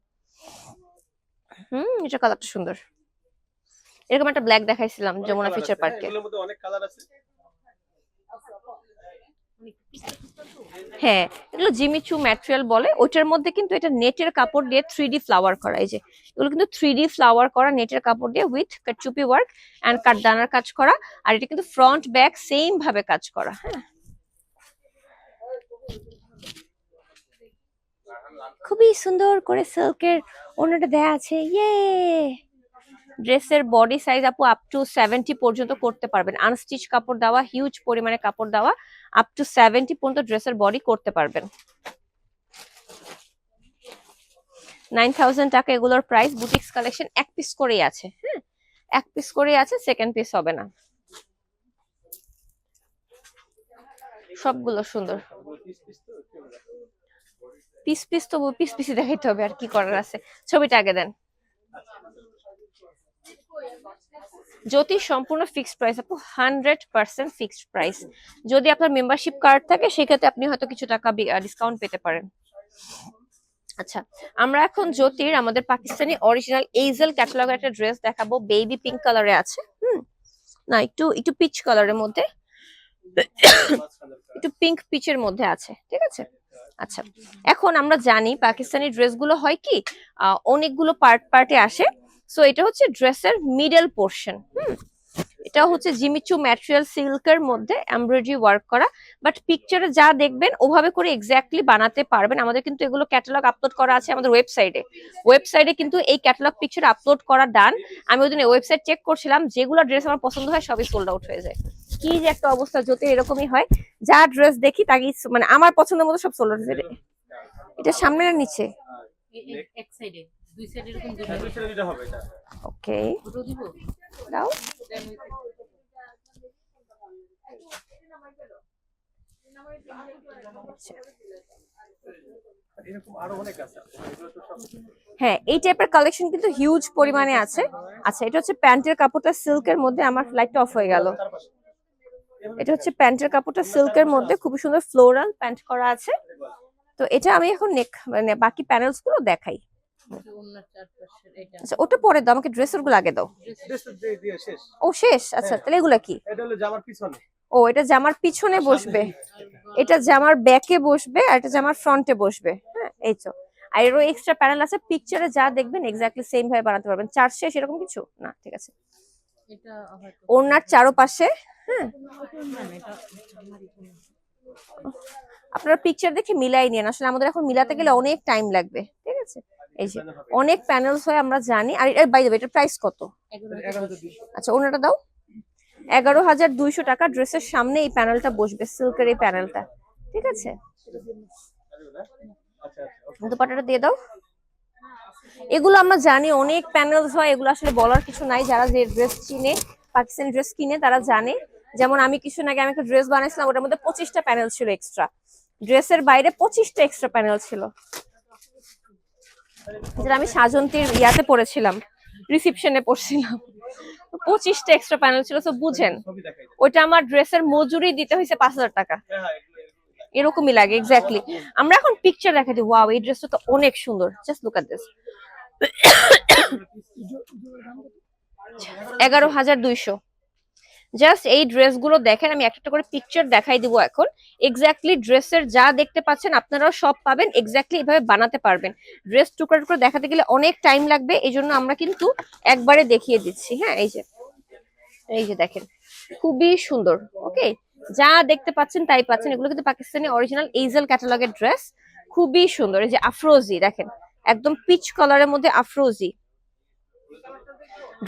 এটা কালারটা সুন্দর। এরকম একটা ব্ল্যাক দেখাইছিলাম যমুনা ফিচার পার্কে। হ্যাঁ, এগুলো জিমিচু ম্যাটেরিয়াল বলে, ওইটার মধ্যে কিন্তু এটা নেটের কাপড় দিয়ে 3D ফ্লাওয়ার করা। এই যে এগুলো কিন্তু 3D ফ্লাওয়ার করা নেটের কাপড় দিয়ে উইথ কাটচুপি ওয়ার্ক এন্ড কাটদানার কাজ করা, আর এটা কিন্তু ফ্রন্ট ব্যাক সেম ভাবে কাজ করা। হ্যাঁ, খুবই সুন্দর করে সিল্কের ওনাটা দেয়া আছে। ইয়ে, ড্রেসের বডি সাইজ আপু আপ টু 70 পর্যন্ত করতে পারবেন, আনস্টিচ কাপড় দেওয়া, হিউজ পরিমাণে কাপড় দেওয়া, আপ টু 70 পর্যন্ত ড্রেসের বডি করতে পারবেন। 9000 টাকা এগুলোর প্রাইস। বুটিক্স কালেকশন এক পিস করেই আছে। হ্যাঁ, এক পিস করেই আছে, সেকেন্ড পিস হবে না। সবগুলো সুন্দর। পিস পিস তো পিস পিসই দেখাইতে হবে, আর কি করার আছে। ছবিটা আগে দেন। জ্যোতি সম্পূর্ণ ফিক্সড প্রাইস আপু, 100% ফিক্সড প্রাইস। যদি আপনার মেম্বারশিপ কার্ড থাকে সেক্ষেত্রে আপনি হয়তো কিছু টাকা ডিসকাউন্ট পেতে পারেন। আচ্ছা, আমরা এখন জ্যোতির আমাদের পাকিস্তানি অরিজিনাল এইজেল ক্যাটালগের একটা ড্রেস দেখাবো, বেবি পিঙ্ক কালারে আছে। না, একটু একটু পিচ কালারের মধ্যে, একটু পিঙ্ক পিচের মধ্যে আছে, ঠিক আছে। আচ্ছা, এখন আমরা জানি পাকিস্তানি ড্রেসগুলো হয় কি অনেকগুলো পার্টে আসে। সো এটা হচ্ছে ড্রেসের মিডল পোর্শন। এটা হচ্ছে জিমিচু ম্যাটেরিয়াল সিল্কের মধ্যে এমব্রয়ডারি ওয়ার্ক করা, বাট পিকচারে যা দেখবেন ওভাবে করে এক্স্যাক্টলি বানাতে পারবেন। আমাদের কিন্তু এগুলো ক্যাটালগ আপলোড করা আছে আমাদের ওয়েবসাইটে কিন্তু এই ক্যাটালগ পিকচার আপলোড করা ডান। আমি ওই দিন ওয়েবসাইট চেক করছিলাম, যেগুলো ড্রেস আমার পছন্দ হয় সবই সোল্ড আউট হয়ে যায়। কি যে একটা অবস্থা, যদি এরকমই হয়, যা ড্রেস দেখি তাকে মানে আমার পছন্দের মতো সব সোল্ড আউট হয়ে যায়। এটা সামনে না নিচে? এক সাইডে, দুই সাইডে এরকম দুইটা হবে। এটা ওকে, দুটো দিব দাও। হ্যাঁ, এই টাইপের কালেকশন কিন্তু হিউজ পরিমাণে আছে। আচ্ছা, এটা হচ্ছে প্যান্টের কাপড়টা সিল্কের মধ্যে, আমার লাইটটা অফ হয়ে গেল। এটা হচ্ছে প্যান্টের কাপড়টা সিল্কের মধ্যে, খুব সুন্দর ফ্লোরাল প্যান্ট করা আছে। তো এটা আমি এখন মানে বাকি প্যানেলস গুলো দেখাই। আচ্ছা, ওটা পরে দাও, আমাকে ড্রেসের গুলো আগে দাও। ও শেষ? আচ্ছা, তাহলে এগুলা কি? এটা হলো জামার পিছনে। ও, এটা জামার পিছনে বসবে, এটা জামার ব্যাকে বসবে, আর এটা জামার ফ্রন্টে বসবে। হ্যাঁ, এই তো। আর এরও এক্সট্রা প্যানেল আছে, পিকচারে যা দেখবেন এক্স্যাক্টলি সেম ভাবে বানাতে পারবেন। চার শেষ এরকম কিছু না, ঠিক আছে। এটা হয়তো ওড়নার চারপাশে, হ্যাঁ, আপনারা পিকচার দেখে মিলাই নিন, আসলে আমাদের এখন মিলাতে গেলে অনেক টাইম লাগবে, ঠিক আছে। এই যে অনেক প্যানেলস হয় আমরা জানি। আর বাই দ্য ওয়ে, এটার প্রাইস কত? 11,200 আচ্ছা, ওনাটা দাও। 11,200 টাকা। ড্রেসের সামনে এই প্যানেলটা বসবে, সিল্কের এই প্যানেলটা, ঠিক আছে। দুপাট্টাটা দিয়ে দাও। এগুলো আমরা জানি অনেক প্যানেলস হয়, এগুলো আসলে বলার কিছু নাই। যারা যে ড্রেস চিনে, পাকিস্তানি ড্রেস কিনে, তারা জানে। যেমন আমি কিছু আগে আমি একটা ড্রেস বানাইছিলাম, ওটার মধ্যে 25টা প্যানেল ছিল এক্সট্রা, ড্রেসের বাইরে 25টা এক্সট্রা প্যানেল ছিল, যেটা আমি সাজন্তীর ইয়াতে পড়েছিলাম, রিসিপশনে পড়ছিলাম। 25টা এক্সট্রা প্যানেল ছিল। তো বুঝেন, ওইটা আমার ড্রেসের মজুরি দিতে হয়েছে 5000 টাকা, এরকমই লাগে এক্স্যাক্টলি। আমরা এখন পিকচার দেখা দিই। ওয়াও, এই ড্রেসটা তো অনেক সুন্দর, just look at this. 11,200। Just এই ড্রেসগুলো দেখেন, আমি একটা করে পিকচার দেখাই দিব এখন। এক্স্যাক্টলি ড্রেসের যা দেখতে পাচ্ছেন আপনারাও সব পাবেন, এক্স্যাক্টলি এভাবে বানাতে পারবেন। ড্রেস টুকরা টুকরা দেখাতে গেলে অনেক টাইম লাগবে, এই জন্য আমরা কিন্তু একবারে দেখিয়ে দিচ্ছি। হ্যাঁ, এই যে দেখেন, খুবই সুন্দর। ওকে, যা দেখতে পাচ্ছেন তাই পাচ্ছেন। এগুলো কিন্তু পাকিস্তানি অরিজিনাল এইজেল ক্যাটালগের ড্রেস, খুবই সুন্দর। এই যে আফরোজি দেখেন, একদম পিচ কালারের মধ্যে আফরোজি।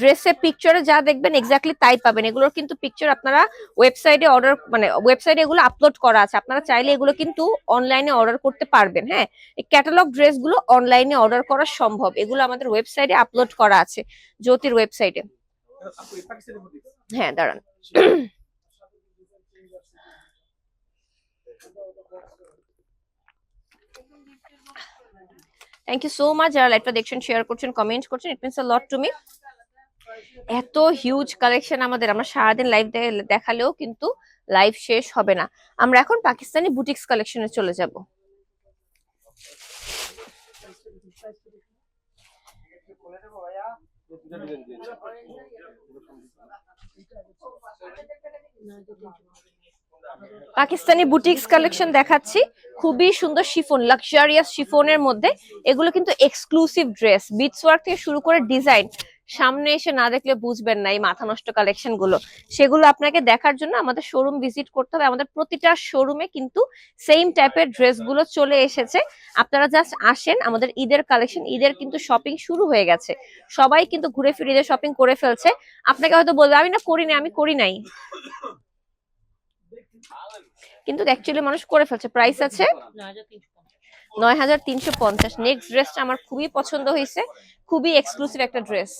ড্রেসের পিকচারে যা দেখবেন এক্স্যাক্টলি তাই পাবেন। এগুলোর কিন্তু পিকচার আপনারা ওয়েবসাইটে অর্ডার, মানে ওয়েবসাইটে এগুলো আপলোড করা আছে, আপনারা চাইলে এগুলো কিন্তু অনলাইনে অর্ডার করতে পারবেন। হ্যাঁ, এই ক্যাটালগ ড্রেসগুলো অনলাইনে অর্ডার করা সম্ভব, এগুলো আমাদের ওয়েবসাইটে আপলোড করা আছে, জ্যোতির ওয়েবসাইটে। হ্যাঁ দাঁড়ান, থ্যাংক ইউ সো মাচ যারা লাইভটা দেখছেন, শেয়ার করছেন, কমেন্ট করছেন, it means a lot to me. এত হিউজ কালেকশন আমাদের, আমরা সারাদিন লাইভ দেখালেও কিন্তু লাইভ শেষ হবে না। আমরা এখন পাকিস্তানি বুটিক্স কালেকশনে চলে যাব। পাকিস্তানি বুটিক্স কালেকশন দেখাচ্ছি, খুবই সুন্দর শিফন, লাক্সারিয়াস শিফনের মধ্যে। এগুলো কিন্তু এক্সক্লুসিভ ড্রেস, বিটস ওয়ার্ক থেকে শুরু করে ডিজাইন, সামনে এসে না দেখলে বুঝবেন না এই মাথা নষ্ট কালেকশন গুলো। সেগুলো আপনাকে দেখার জন্য আমাদের শোরুম ভিজিট করতে হবে। আমাদের প্রতিটা শোরুমে কিন্তু সেম টাইপের ড্রেস গুলো চলে এসেছে, আপনারা জাস্ট আসেন। আমাদের ঈদের কালেকশন, ঈদের কিন্তু শপিং শুরু হয়ে গেছে, সবাই কিন্তু ঘুরে ফিরে ঈদের শপিং করে ফেলছে। আপনাকে হয়তো বলবে আমি না করিনি, আমি করি নাই, কিন্তু অ্যাকচুয়ালি মানুষ করে ফেলছে। প্রাইস আছে 9350। নেক্সট ড্রেসটা আমার খুবই পছন্দ হয়েছে, খুবই এক্সক্লুসিভ একটা ড্রেস,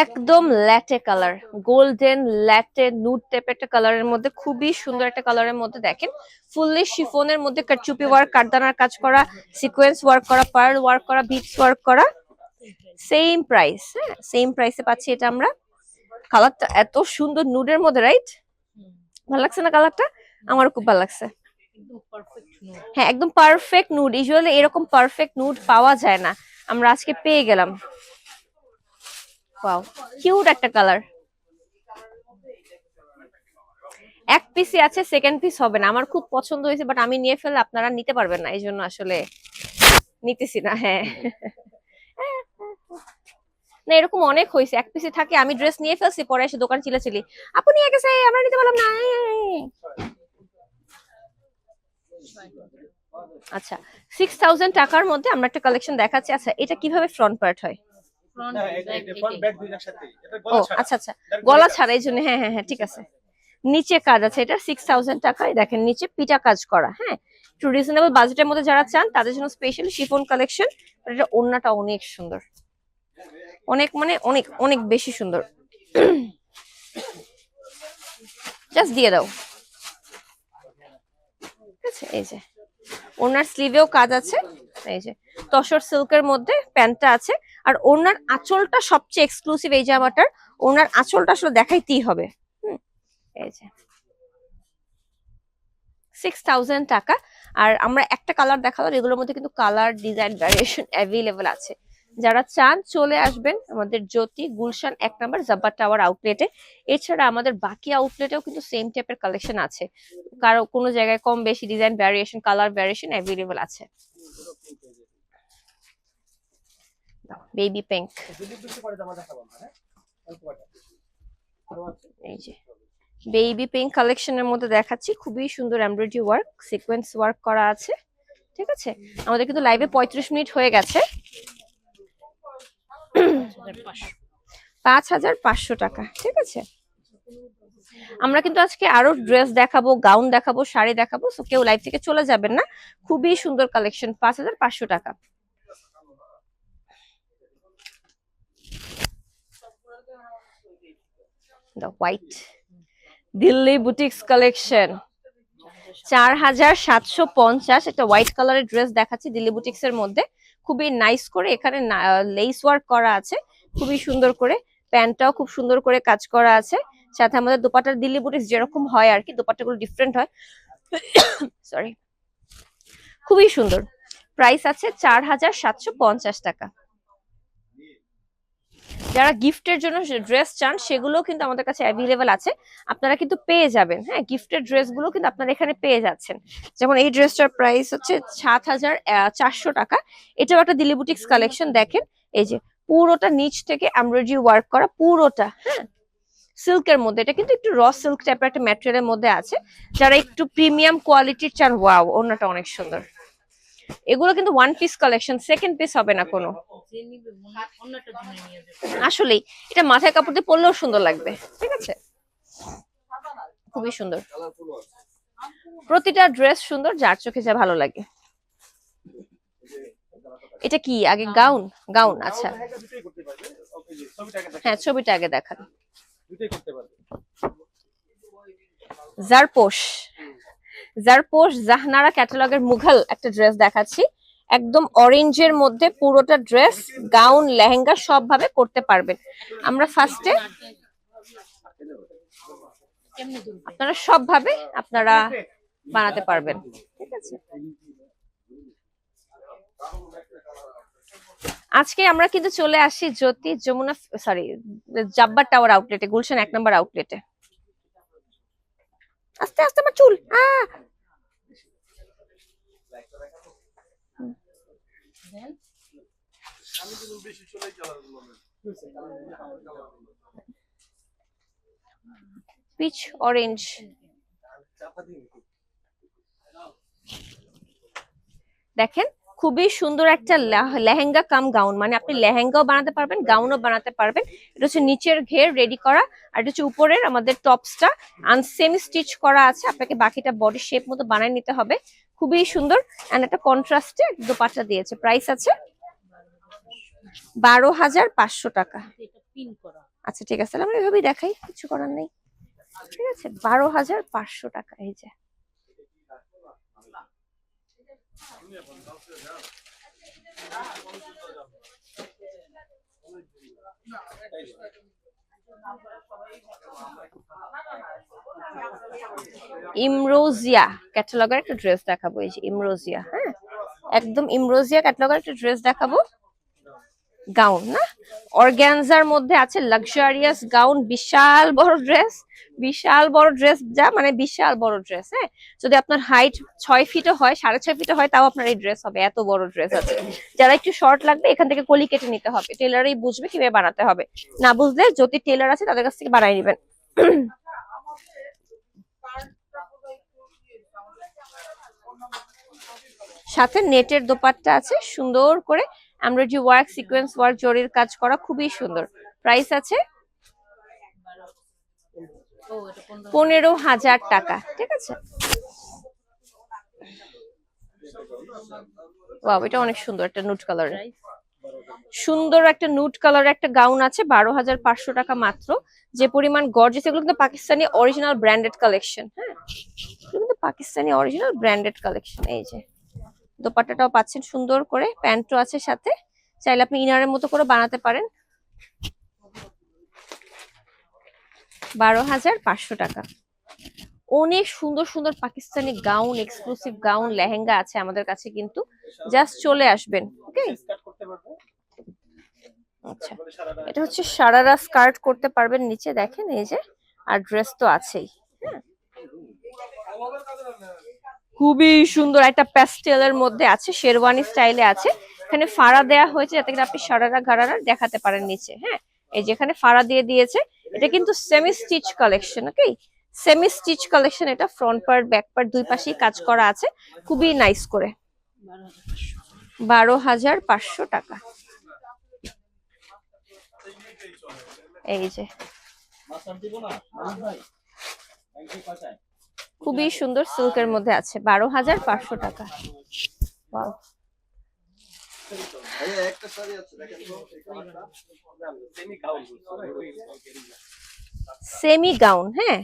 একদম latte colour, golden latte nude type একটা কালারের মধ্যে, খুবই সুন্দর একটা কালারের মধ্যে। দেখেন ফুললি শিফনের মধ্যে কারচুপি ওয়ার্ক, কারদানার কাজ করা, সিকোয়েন্স ওয়ার্ক করা, পার্ল ওয়ার্ক করা, বিটস ওয়ার্ক করা। সেম প্রাইস, হ্যাঁ সেম প্রাইসে পাচ্ছি এটা আমরা। কালারটা এত সুন্দর নুডের মধ্যে, রাইট? ভালো লাগছে না কালারটা? আমারও খুব ভালো লাগছে। হ্যাঁ একদম পারফেক্ট নুড, ইউজুয়ালি এরকম পারফেক্ট নুড পাওয়া যায় না, আমরা আজকে পেয়ে গেলাম। ওয়াও, কিউট একটা কালার। এক পিসই আছে, সেকেন্ড পিস হবে না। আমার খুব পছন্দ হয়েছে, বাট আমি নিয়ে ফেললে আপনারা নিতে পারবেন না, এই জন্য আসলে নিতেছি না। হ্যাঁ না, এরকম অনেক হয়েছে, এক পিসি থাকে, আমি ড্রেস নিয়ে ফেলছি, পরে এসে দোকান চিল্লাচিল্লি, আপু নিয়ে গেছে, আমরা নিতে পারলাম না। আচ্ছা, 6000 টাকার মধ্যে আমরা একটা কালেকশন দেখাচ্ছি। আচ্ছা, এটা কিভাবে ফ্রন্ট পার্ট হয়? ও আচ্ছা আচ্ছা, গলা ছাড়া, এই জন্য। হ্যাঁ হ্যাঁ হ্যাঁ, ঠিক আছে। নিচে কাজ আছে, এটা 6000 টাকায়। দেখেন নিচে পিটা কাজ করা। হ্যাঁ, একটু রিজনেবল বাজেটের মধ্যে যারা চান তাদের জন্য স্পেশালি শিফন কালেকশন। এটা ওড়নাটা অনেক সুন্দর, অনেক মানে অনেক অনেক বেশি সুন্দর। জাস্ট দিয়ে দাও, ঠিক আছে? এই যে ওনার স্লিভেও কাজ আছে, এই যে তসর সিল্কের মধ্যে প্যান্টটা আছে। আর ওনার আঁচলটা সবচেয়ে এক্সক্লুসিভ এই জামাটার, ওনার আঁচলটা আসলে দেখাইতেই হবে। এই যে 6000 টাকা। আর আমরা একটা কালার দেখালাম, এগুলোর মধ্যে কিন্তু কালার ডিজাইন ভ্যারিয়েশন অ্যাভেলেবল আছে। যারা চান চলে আসবেন আমাদের জ্যোতি গুলশান 1 নম্বর জাব্বার টাওয়ার আউটলেটে। এছাড়া আমাদের বাকি আউটলেটেও কিন্তু সেম টাইপের কালেকশন আছে, কারো কোনো জায়গায় কম বেশি design variation, colour variation available আছে। বেবি পিঙ্ক, এই যে বেবি পিঙ্ক কালেকশনের মধ্যে দেখাচ্ছি, খুবই সুন্দর এমব্রয়ডারি ওয়ার্ক, সিকোয়েন্স ওয়ার্ক করা আছে। ঠিক আছে, আমাদের কিন্তু লাইভে 35 মিনিট হয়ে গেছে। 5500 টাকা, ঠিক আছে। আমরা কিন্তু আজকে আরো ড্রেস দেখাবো, গাউন দেখাবো, শাড়ি দেখাবো, সো কেউ লাইভ থেকে চলে যাবেন না। খুবই সুন্দর কালেকশন, 5500 টাকা। The white Delhi boutiques collection 4750। একটা হোয়াইট কালারের ড্রেস দেখাচ্ছি দিল্লি বুটিক্স এর মধ্যে, খুবই নাইস করে এখানে লেস ওয়ার্ক করা আছে, খুবই সুন্দর করে। প্যান্টটাও খুব সুন্দর করে কাজ করা আছে, সাথে আমাদের দোপাট্টার দিল্লি বুটিক্স যেরকম হয় আর কি, দোপাট্টাগুলো ডিফারেন্ট হয়। সরি, খুবই সুন্দর। প্রাইস আছে 4750 টাকা। যারা গিফটের জন্য ড্রেস চান সেগুলো কিন্তু আমাদের কাছে অ্যাভেলেবেল আছে, আপনারা কিন্তু পেয়ে যাবেন। হ্যাঁ, গিফটের ড্রেসগুলো কিন্তু আপনারা এখানে পেয়ে যাচ্ছেন। যেমন এই ড্রেসটার প্রাইস হচ্ছে ৭,৪০০ টাকা। এটাও একটা দিল্লি বুটিক্স কালেকশন। দেখেন এই যে পুরোটা নিচ থেকে এমব্রয়ডারি ওয়ার্ক করা পুরোটা, হ্যাঁ, সিল্কের মধ্যে। এটা কিন্তু একটু র সিল্ক টাইপের একটা ম্যাটেরিয়ালের মধ্যে আছে। যারা একটু প্রিমিয়াম কোয়ালিটির চান, ওয়াও, ওড়নাটা অনেক সুন্দর। এগুলো কিন্তু one piece collection, second piece হবে না কোনো। যে নিবে অন্যটার জন্য নিয়ে যাবে। আসলেই এটা মাথায় কাপড় দিয়ে পরলেও সুন্দর লাগবে। ঠিক আছে, খুবই সুন্দর, প্রতিটা ড্রেস সুন্দর, যার চোখে যা ভালো লাগে। এটা কি আগে গাউন? গাউন, আচ্ছা হ্যাঁ, ছবিটা আগে দেখান। জারপোশ, জারপোশ জাহনারা ক্যাটালগের মুঘল একটা ড্রেস দেখাচ্ছি। একদম অরেঞ্জের মধ্যে পুরোটা ড্রেস, গাউন লেহেঙ্গা সব ভাবে করতে পারবেন। আমরা ফার্স্টে কেমনে দুলবে? আপনারা সব ভাবে আপনারা বানাতে পারবেন। ঠিক আছে, আজকে আমরা কিন্তু চলে আসি জ্যোতি যমুনা, সরি, জাব্বার টাওয়ার আউটলেটে, গুলশান 1 নম্বর আউটলেটে। আস্তে আস্তে আমার চুল। দেন পিচ অরেঞ্জ, দেখেন খুবই সুন্দর একটা লেহেঙ্গা কাম গাউন। মানে আপনি লেহেঙ্গাও বানাতে পারবেন, গাউনও বানাতে পারবেন। এটা হচ্ছে নিচের ঘের রেডি করা, আর এটা হচ্ছে উপরের আমাদের টপসটা আনসেমি স্টিচ করা আছে। আপনাকে বাকিটা বডি শেপ মতো বানিয়ে নিতে হবে। খুবই সুন্দর, এন্ড একটা কন্ট্রাস্টে দোপাট্টা দিয়েছে। প্রাইস আছে 12,500 টাকা। এটা পিন করা। আচ্ছা ঠিক আছে, আমরা এভাবেই দেখাই, কিছু করার নেই। ঠিক আছে, 12,500 টাকা। এই যে ইমরোজিয়া ক্যাটালগের একটা ড্রেস দেখাবো। এই যে ইমরোজিয়া, হ্যাঁ, একদম ইমরোজিয়া ক্যাটালগের একটা ড্রেস দেখাবো। গাউন না, অর্গানজার মধ্যে আছে লাক্সারিয়াস গাউন, বিশাল বড় ড্রেস, বিশাল বড় ড্রেস, যা মানে বিশাল বড় ড্রেস। হ্যাঁ, যদি আপনার হাইট 6 ফিটও হয়, 6.5 ফিটও হয়, তাও আপনার এই ড্রেস হবে, এত বড় ড্রেস আছে। যারা একটু শর্ট লাগবে এখান থেকে কলি কেটে নিতে হবে, টেলারই বুঝবে কিভাবে বানাতে হবে। না বুঝলে যদি টেলার আছে তাদের কাছ থেকে বানিয়ে নেবেন। সাথে নেটের দোপাট্টা আছে সুন্দর করে, এমব্রয়ডারি ওয়ার্ক, সিকোয়েন্স ওয়ার্ক, জরির কাজ করা, খুবই সুন্দর। প্রাইস আছে ও এটা 15,000 15,000 টাকা। ঠিক আছে, ওয়াও, এটা অনেক সুন্দর একটা নুট কালারের, প্রাইস। সুন্দর একটা নুট কালারের একটা গাউন আছে, 12,500 টাকা মাত্র। যে পরিমাণ গর্জিয়াস, এগুলো কিন্তু পাকিস্তানি অরিজিনাল ব্র্যান্ডেড কালেকশন। হ্যাঁ, এগুলো কিন্তু পাকিস্তানি অরিজিনাল ব্র্যান্ডেড কালেকশন। এই যে দোপাট্টাটাও পাচ্ছেন সুন্দর করে, প্যান্টও আছে সাথে, চাইলে আপনি ইনারের মতো করে বানাতে পারেন। 12,500 টাকা। অনেক সুন্দর সুন্দর Pakistani gown, exclusive gown, lehenga আছে আমাদের কাছে, কিন্তু জাস্ট চলে আসবেন। ওকে, আচ্ছা, এটা হচ্ছে সারারা স্কার্ট করতে পারবেন নিচে, দেখেন এই যে, আর ড্রেস তো আছেই। হ্যাঁ, খুবই সুন্দর একটা প্যাস্টেলের মধ্যে আছে, শেরওয়ানি স্টাইলে আছে। এখানে ফাড়া দেয়া হয়েছে যাতে করে আপনি সারারা গারারা দেখাতে পারেন নিচে। হ্যাঁ, এই যেখানে ফাড়া দিয়ে দিয়েছে। এটা কিন্তু সেমি স্টিচ কালেকশন। ওকে, সেমি স্টিচ কালেকশন। এটা ফ্রন্ট পার্ট ব্যাক পার্ট দুই পাশেই কাজ করা আছে, খুবই নাইস করে। 12,500 টাকা। এই যে খুবই সুন্দর সিল্কের মধ্যে আছে, 12,500 টাকা। Wow, semi gown. হ্যাঁ,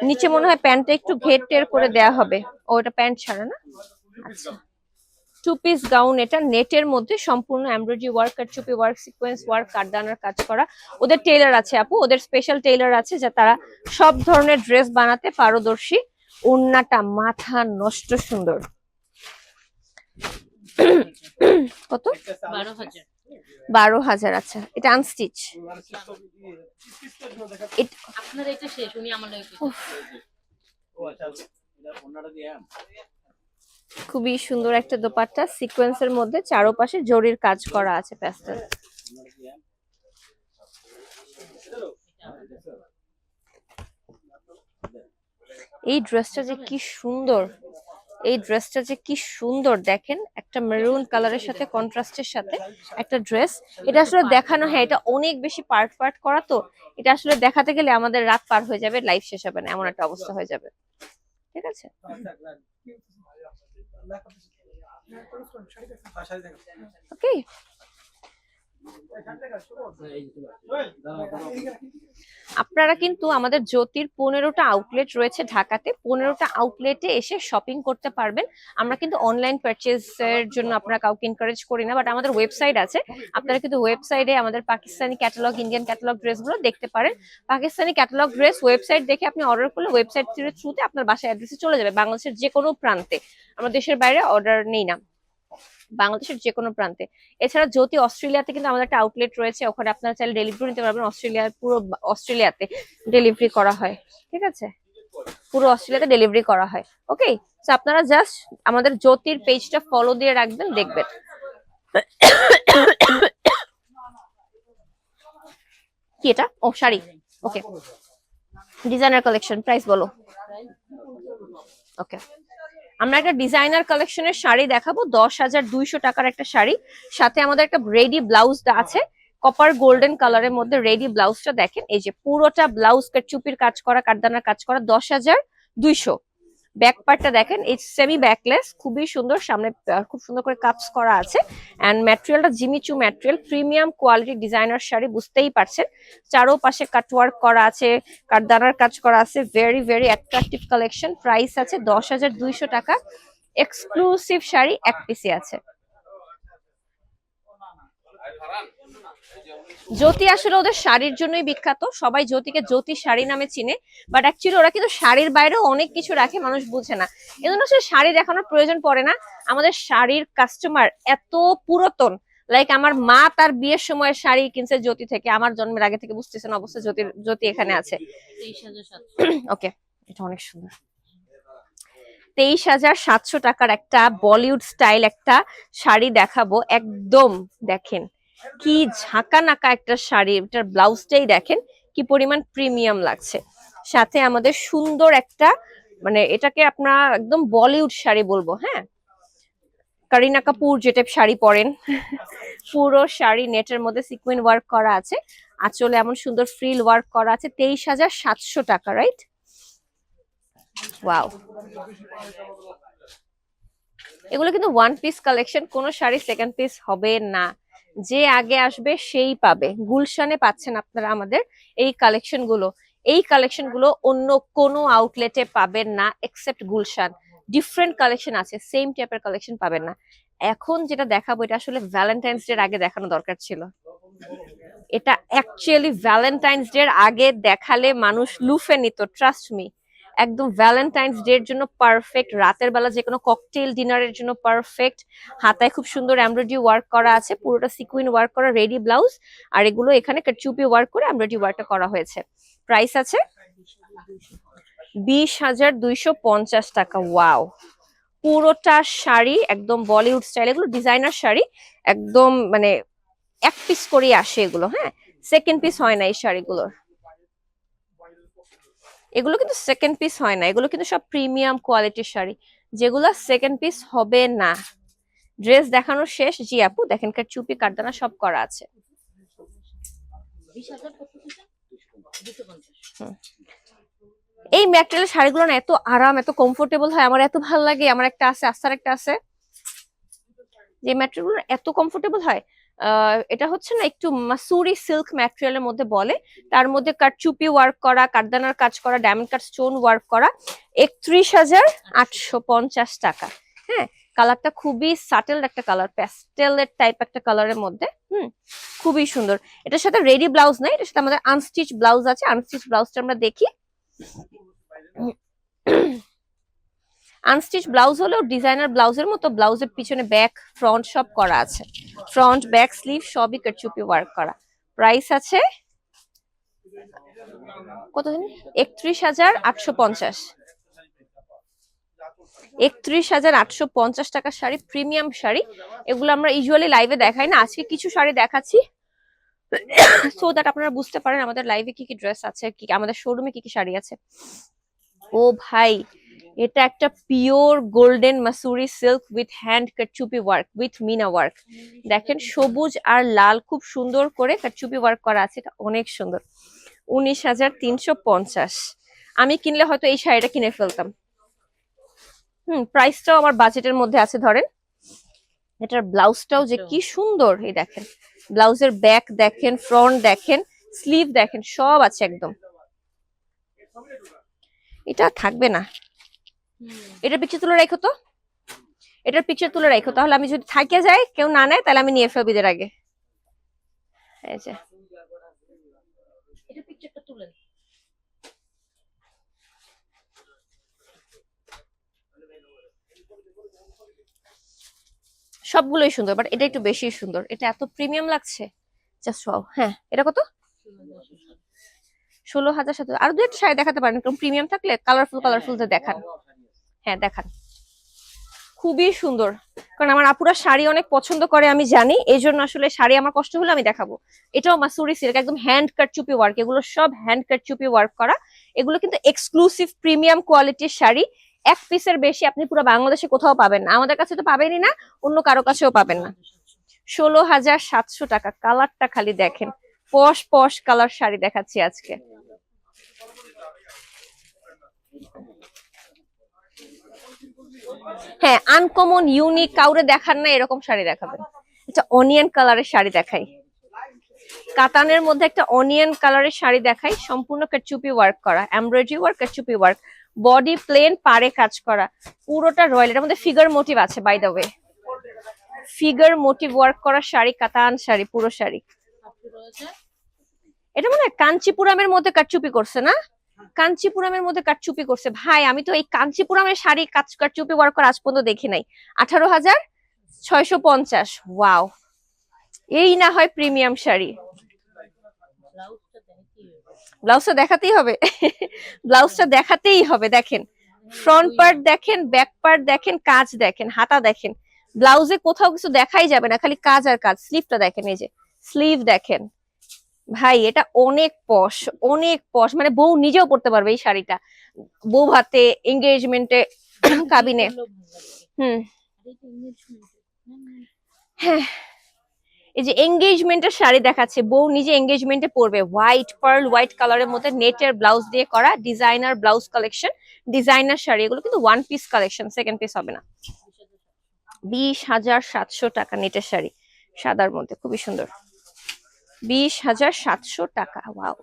নিচে মনে হয় প্যান্টটা একটু ঘের টের করে দেয়া হবে। ও, এটা প্যান্ট ছাড়া না, আচ্ছা। 2 পিস গাউন, এটা নেটের মধ্যে সম্পূর্ণ এমব্রয়ডারি ওয়ার্ক আর চুপি ওয়ার্ক, সিকোয়েন্স ওয়ার্ক, কাটদানার কাজ করা। ওদের টেইলার আছে আপু, ওদের স্পেশাল টেইলার আছে, যা তারা সব ধরনের ড্রেস বানাতে পারদর্শী। ওড়নাটা মাথা নষ্ট সুন্দর। কত? 12,000। আচ্ছা, এটা আনস্টিচ। আপনার এটা শেষ, উনি আমার লাগে খুবই সুন্দর একটা দোপাট্টা, সিকোয়েন্সের মধ্যে চারপাশে জরির কাজ করা আছে প্যাস্টেল। এই ড্রেসটা যে কি সুন্দর, এই ড্রেসটা যে কি সুন্দর দেখেন, একটা মেরুন কালারের সাথে কন্ট্রাস্টের সাথে একটা ড্রেস। এটা আসলে দেখানো, হ্যাঁ এটা অনেক বেশি পার্ট পার্ট করা, তো এটা আসলে দেখাতে গেলে আমাদের রাত পার হয়ে যাবে, লাইফ শেষ হবে না, এমন একটা অবস্থা হয়ে যাবে। ঠিক আছে, ওকে। আপনারা কিন্তু আমাদের জ্যোতির 15টা আউটলেট রয়েছে ঢাকাতে, 15টা আউটলেটে এসে শপিং করতে পারবেন। আমরা কিন্তু অনলাইন পারচেজের জন্য আপনারা কাউকে এনকারেজ করি না, বাট আমাদের ওয়েবসাইট আছে, আপনারা কিন্তু ওয়েবসাইটে আমাদের পাকিস্তানি ক্যাটালগ, ইন্ডিয়ান ক্যাটালগ ড্রেসগুলো দেখতে পারেন। পাকিস্তানি ক্যাটালগ ড্রেস ওয়েবসাইট দেখে আপনি অর্ডার করলে ওয়েবসাইট থ্রুতে আপনার বাসায় অ্যাড্রেসে চলে যাবে, বাংলাদেশের যে কোনো প্রান্তে। আমরা দেশের বাইরে অর্ডার নেই না, বাংলাদেশের যে কোনো প্রান্তে। এছাড়া জ্যোতি অস্ট্রেলিয়াতে কিন্তু আমাদের একটা আউটলেট রয়েছে, ওখানে আপনারা চাইলে ডেলিভারি নিতে পারবেন। অস্ট্রেলিয়ার পুরো অস্ট্রেলিয়াতে ডেলিভারি করা হয়, ঠিক আছে, পুরো অস্ট্রেলিয়াতে ডেলিভারি করা হয়। ওকে, তো আপনারা জাস্ট আমাদের জ্যোতির পেজটা ফলো দিয়ে রাখবেন, দেখবেন। কি এটা? ও শাড়ি, ওকে। ডিজাইনার কালেকশন, প্রাইস বলো। ওকে, আমরা একটা ডিজাইনার কালেকশনের শাড়ি দেখাবো, 10,200 টাকার একটা শাড়ি, সাথে আমাদের একটা রেডি ব্লাউজটা আছে কপার গোল্ডেন কালারের মধ্যে। রেডি ব্লাউজটা দেখেন, এই যে পুরোটা ব্লাউজ চুপির কাজ করা, কাঠদানার কাজ করা, 10,200। ব্যাক পার্টটা দেখেন, এই সেমি ব্যাকলেস, খুবই সুন্দর, সামনে খুব সুন্দর করে কাপস করা আছে। এন্ড ম্যাটেরিয়ালটা Jimmy Choo material, premium quality designer sari, বুঝতেই পারছেন। চারোপাশে কাটওয়ার্ক করা আছে, কাঠদানার কাজ করা আছে, very very attractive collection. Price আছে 10,200 টাকা। এক্সক্লুসিভ শাড়ি এক পিসে আছে। জ্যোতি আসলে ওদের শাড়ির জন্যই বিখ্যাত, সবাই জ্যোতিকে জ্যোতি শাড়ি নামে চিনে, বাট অ্যাকচুয়ালি ওরা কিন্তু শাড়ির বাইরেও অনেক কিছু রাখে, মানুষ বুঝে না, এজন্য আসলে শাড়ি দেখানোর প্রয়োজন পড়ে না। আমাদের শাড়ির কাস্টমার এত পুরাতন, লাইক আমার মা তার বিয়ের সময় শাড়ি কিনছে জ্যোতি থেকে, আমার জন্মের আগে থেকে, বুঝতেছেন অবস্থা, জ্যোতি এখানে আছে। 23,700। ওকে, এটা অনেক সুন্দর। 23,700 টাকার একটা বলিউড স্টাইল একটা শাড়ি দেখাবো, একদম দেখেন কি ঝাঁকা নাকা একটা শাড়ি, এটার ব্লাউজটাই দেখেন কি পরিমাণ প্রিমিয়াম লাগছে। সাথে আমাদের সুন্দর একটা, মানে এটাকে আপনারা একদম বলিউড শাড়ি বলবো, হ্যাঁ, করিনা কাপুর যেটা শাড়ি পরেন। পুরো শাড়ি নেটের মধ্যে সিকুইন ওয়ার্ক করা আছে, আঁচলে এমন সুন্দর ফ্রিল ওয়ার্ক করা আছে। 23,700 টাকা, রাইট? ওয়াও, এগুলো কিন্তু ওয়ান পিস কালেকশন, কোনো শাড়ি সেকেন্ড পিস হবে না, যে আগে আসবে সেই পাবে। গুলশানে পাচ্ছেন আপনারা আমাদের এই কালেকশন গুলো, এই কালেকশন গুলো অন্য কোনো আউটলেটে পাবেন না এক্সেপ্ট গুলশান। ডিফারেন্ট কালেকশন আছে, সেম টাইপের কালেকশন পাবেন না। এখন যেটা দেখাবো এটা আসলে ভ্যালেন্টাইন্স ডে আগে দেখানো দরকার ছিল, এটা অ্যাকচুয়ালি ভ্যালেন্টাইন্স ডে আগে দেখালে মানুষ লুফে নিত, ট্রাস্ট মি। একদম ভ্যালেন্টাইন্স ডে এর জন্য পারফেক্ট, রাতের বেলা যে কোনো ককটেল ডিনারের জন্য পারফেক্ট। হাতায় খুব সুন্দর এমব্রয়ডারি ওয়ার্ক করা আছে, পুরোটা সিকুইন ওয়ার্ক করা রেডি ব্লাউজ, আর এগুলো এখানে চুপি ওয়ার্ক করে এমব্রয়ডারি ওয়ার্কটা করা হয়েছে। প্রাইস আছে 20,250 টাকা। ওয়াও, পুরোটা শাড়ি একদম বলিউড স্টাইল, এগুলো ডিজাইনার শাড়ি, একদম মানে এক পিস করে আসে এগুলো, হ্যাঁ, সেকেন্ড পিস হয় না এই শাড়িগুলোর, এগুলো কিন্তু সেকেন্ড পিস হয় না, এগুলো কিন্তু সব প্রিমিয়াম কোয়ালিটির শাড়ি, যেগুলো সেকেন্ড পিস হবে না। ড্রেস দেখানো শেষ? জি আপু, দেখেন চুপি কাটদানা সব করা আছে। 20,000 কত টাকা? 250। এই ম্যাটেরিয়াল শাড়িগুলো না এত আরাম, এত কমফোর্টেবল হয়, আমার এত ভালো লাগে। আমার একটা আছে, আস্তার একটা আছে, যে ম্যাটেরিয়ালগুলো এত কমফোর্টেবল হয়। এটা হচ্ছে না একটু মাসুরি সিল্ক ম্যাটেরিয়ালের মধ্যে বলে, তার মধ্যে কাটচুপি ওয়ার্ক করা, কাঠদানার কাজ করা, ডায়মন্ড কাট স্টোন ওয়ার্ক করা। 31,850 টাকা। হ্যাঁ, কালারটা খুবই সাটেল একটা কালার, প্যাস্টেলের টাইপ একটা কালারের মধ্যে, খুবই সুন্দর। এটার সাথে রেডি ব্লাউজ নাই, এটার সাথে আমাদের আনস্টিচ ব্লাউজ আছে। আনস্টিচ ব্লাউজটা আমরা দেখি। আনস্টিচ ব্লাউজ হলেও ডিজাইনার ব্লাউজের মতো ব্লাউজের পিছনে ব্যাক ফ্রন্ট সব করা আছে, ফ্রন্ট ব্যাক স্লিভ সবই কারচুপি ওয়ার্ক করা। প্রাইস আছে কত জানি, 31,850, 31,850 টাকার শাড়ি, প্রিমিয়াম শাড়ি। এগুলো আমরা ইউজুয়ালি লাইভে দেখাই না, আজকে কিছু শাড়ি দেখাচ্ছি সো দ্যাট আপনারা বুঝতে পারেন আমাদের লাইভে কি কি ড্রেস আছে, কি আমাদের শোরুমে কি কি শাড়ি আছে। ও ভাই, এটা একটা pure golden মাসুরি silk with hand কারচুপি ওয়ার্ক উইথ মিনা ওয়ার্ক। দেখেন সবুজ আর লাল খুব সুন্দর করে কারচুপি ওয়ার্ক করা আছে, এটা অনেক সুন্দর। 19,350। আমি কিনলে হয়তো এই শাড়িটা কিনে ফেলতাম। প্রাইসটাও আমার বাজেটের মধ্যে আছে ধরেন। এটার ব্লাউজটাও যে কি সুন্দর, এই দেখেন ব্লাউজের ব্যাক দেখেন, ফ্রন্ট দেখেন, স্লিভ দেখেন, সব আছে একদম। এটা থাকবে না, এটার পিকচার তুলে রাখো তো, এটার পিকচার তুলে রাখো, তাহলে আমি যদি থাকে যাই কেউ না নেয় তাহলে আমি নিয়ে ফেলবো ঈদের আগে। এই যে এটা পিকচারটা তুলেন। সবগুলোই সুন্দর, বাট এটা একটু বেশি সুন্দর, এটা এত প্রিমিয়াম লাগছে, জাস্ট ওয়াও। হ্যাঁ, এটা কত? 16,700। আর দু একটা শাড়ি দেখাতে পারেন এরকম প্রিমিয়াম থাকলে, কালারফুল কালারফুল দেখান। হ্যাঁ দেখান, খুবই সুন্দর, কারণ আমার আপুরা শাড়ি অনেক পছন্দ করে আমি জানি, এই জন্য আসলে শাড়ি আমার কষ্ট হলে আমি দেখাবো। এটাও মাসুরি সিল্ক, একদম হ্যান্ড কারচুপি ওয়ার্ক, এগুলো সব হ্যান্ড কারচুপি ওয়ার্ক করা। এগুলো কিন্তু এক্সক্লুসিভ প্রিমিয়াম কোয়ালিটির শাড়ি, এক পিসের বেশি আপনি পুরো বাংলাদেশে কোথাও পাবেন না, আমাদের কাছে তো পাবেনই না, অন্য কারো কাছেও পাবেন না। 16,700 টাকা। কালারটা খালি দেখেন, পশ পশ কালার শাড়ি দেখাচ্ছি আজকে। হ্যাঁ, আনকমন ইউনিক কাউরে দেখান না এরকম শাড়ি দেখাবেন। এটা অনিয়ন কালারের শাড়ি দেখাই, কাতানের মধ্যে একটা অনিয়ন কালারের শাড়ি দেখাই, সম্পূর্ণ কারচুপি ওয়ার্ক করা, এমব্রয়ডারি ওয়ার্ক, কারচুপি ওয়ার্ক, বডি প্লেন, পাড়ে কাজ করা, পুরোটা রয়্যাল। এটার মধ্যে ফিগার মোটিভ আছে by the way, figure motif work করা শাড়ি, কাতান শাড়ি, পুরো শাড়ি। এটা মনে হয় কাঞ্চিপুরামের মধ্যে কারচুপি করছে না, কাঞ্চিপুরামের মধ্যে কারচুপি করছে ভাই। আমি তো এই কাঞ্চিপুরামের শাড়ি কারচুপি ওয়ার্ক করা আজ পর্যন্ত দেখি নাই। 18,650। ওয়াও, এই না হয় প্রিমিয়াম শাড়ি। ব্লাউজটা দেখাতেই হবে ব্লাউজটা দেখাতেই হবে। দেখেন ফ্রন্ট পার্ট দেখেন, ব্যাক পার্ট দেখেন, কাজ দেখেন, হাতা দেখেন, ব্লাউজে কোথাও কিছু দেখাই যাবে না, খালি কাজ আর কাজ। স্লিভটা দেখেন, এই যে স্লিভ দেখেন ভাই, এটা অনেক পশ, অনেক পশ, মানে বউ নিজেও পড়তে পারবে এই শাড়িটা, বউ হাতে এঙ্গেজমেন্টে কাবিনে। হ্যাঁ, এই যে এঙ্গেজমেন্টের শাড়ি দেখাচ্ছে, বউ নিজে এঙ্গেজমেন্টে পরবে, হোয়াইট পার্ল হোয়াইট কালারের মধ্যে নেটের ব্লাউজ দিয়ে করা, designer blouse collection, designer sari. এগুলো কিন্তু one piece collection, second piece হবে না। 20,700 টাকা নেটের শাড়ি, সাদার মধ্যে খুবই সুন্দর। 20,700 টাকা। ওয়াও,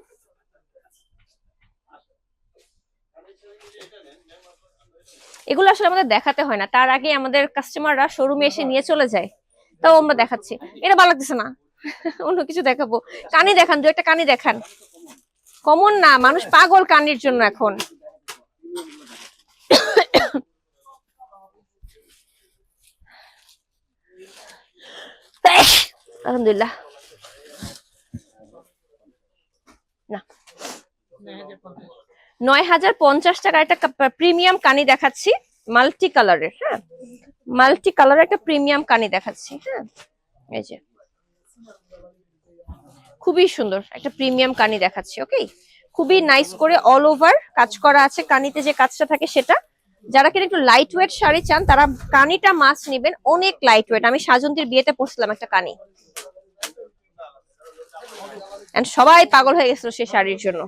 এগুলো আসলে আমাদের দেখাতে হয় না, তার আগে আমাদের কাস্টমাররা শোরুমে এসে নিয়ে চলে যায়, তাও আমরা দেখাচ্ছি। এটা ভালো লাগতেছে না অন্য কিছু দেখাবো। কানি দেখান, দু একটা কানি দেখান, কমন না, মানুষ পাগল কানির জন্য এখন। আলহামদুলিল্লাহ। না, 9,050 টাকা একটা প্রিমিয়াম কানি দেখাচ্ছি, মাল্টি কালারের। হ্যাঁ, মাল্টি কালারের একটা প্রিমিয়াম কানি দেখাচ্ছি। হ্যাঁ, এই যে খুবই সুন্দর একটা প্রিমিয়াম কানি দেখাচ্ছি। ওকে, খুবই নাইস করে অল ওভার কাজ করা আছে, কানিতে যে কাজটা থাকে সেটা। যারা কিনা একটু লাইট ওয়েট শাড়ি চান তারা কানিটা মাস্ট নিবেন, অনেক লাইট ওয়েট। আমি সাজন্তীর বিয়েতে পরছিলাম একটা কানি, এন্ড সবাই পাগল হয়ে গেছিল সেই শাড়ির জন্য।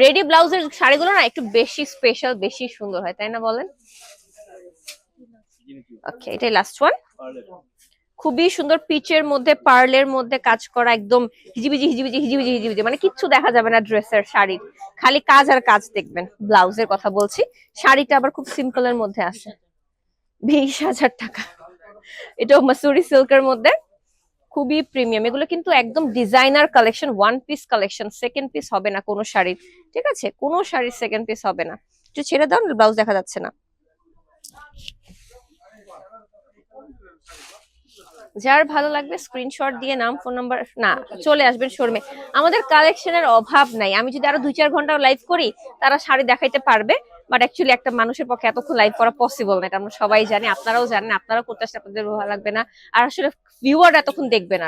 রেডি ব্লাউজের শাড়িগুলো না একটু বেশি স্পেশাল, বেশি সুন্দর হয়, তাই না বলেন? ওকে, এটাই লাস্ট ওয়ান। খুবই সুন্দর পিচের মধ্যে পার্লের মধ্যে কাজ করা, একদম হিজিবিজি হিজিবিজি হিজিবিজি হিজিবিজি, মানে কিচ্ছু দেখা যাবে না ড্রেসের, শাড়ির খালি কাজ আর কাজ দেখবেন। ব্লাউজের কথা বলছি, শাড়িটা আবার খুব সিম্পলের মধ্যে আসে। 20,000 টাকা। এটাও মাসুরি সিল্কের মধ্যে, খুবই প্রিমিয়াম। এগুলো কিন্তু একদম designer collection, one piece collection, second piece হবে না কোনো শাড়ির, ঠিক আছে? কোনো শাড়ির সেকেন্ড পিস হবে না। একটু ছেড়ে দাও, ব্লাউজ দেখা যাচ্ছে না। যার ভালো লাগবে স্ক্রিনশট দিয়ে নাম ফোন নাম্বার না চলে আসবেন শোরুমে। আমাদের কালেকশনের অভাব নাই, আমি যদি আরো 2-4 ঘন্টা লাইভ করি তারা শাড়ি দেখাইতে পারবে, বাট অ্যাকচুয়ালি একটা মানুষের পক্ষে এতক্ষণ লাইভ করা পসিবল না, এটা আমরা সবাই জানি, আপনারাও জানেন, আপনারাও করতে আসলে আপনাদের ভালো লাগবে না, আর আসলে ভিউয়ার এতক্ষণ দেখবে না আর কি।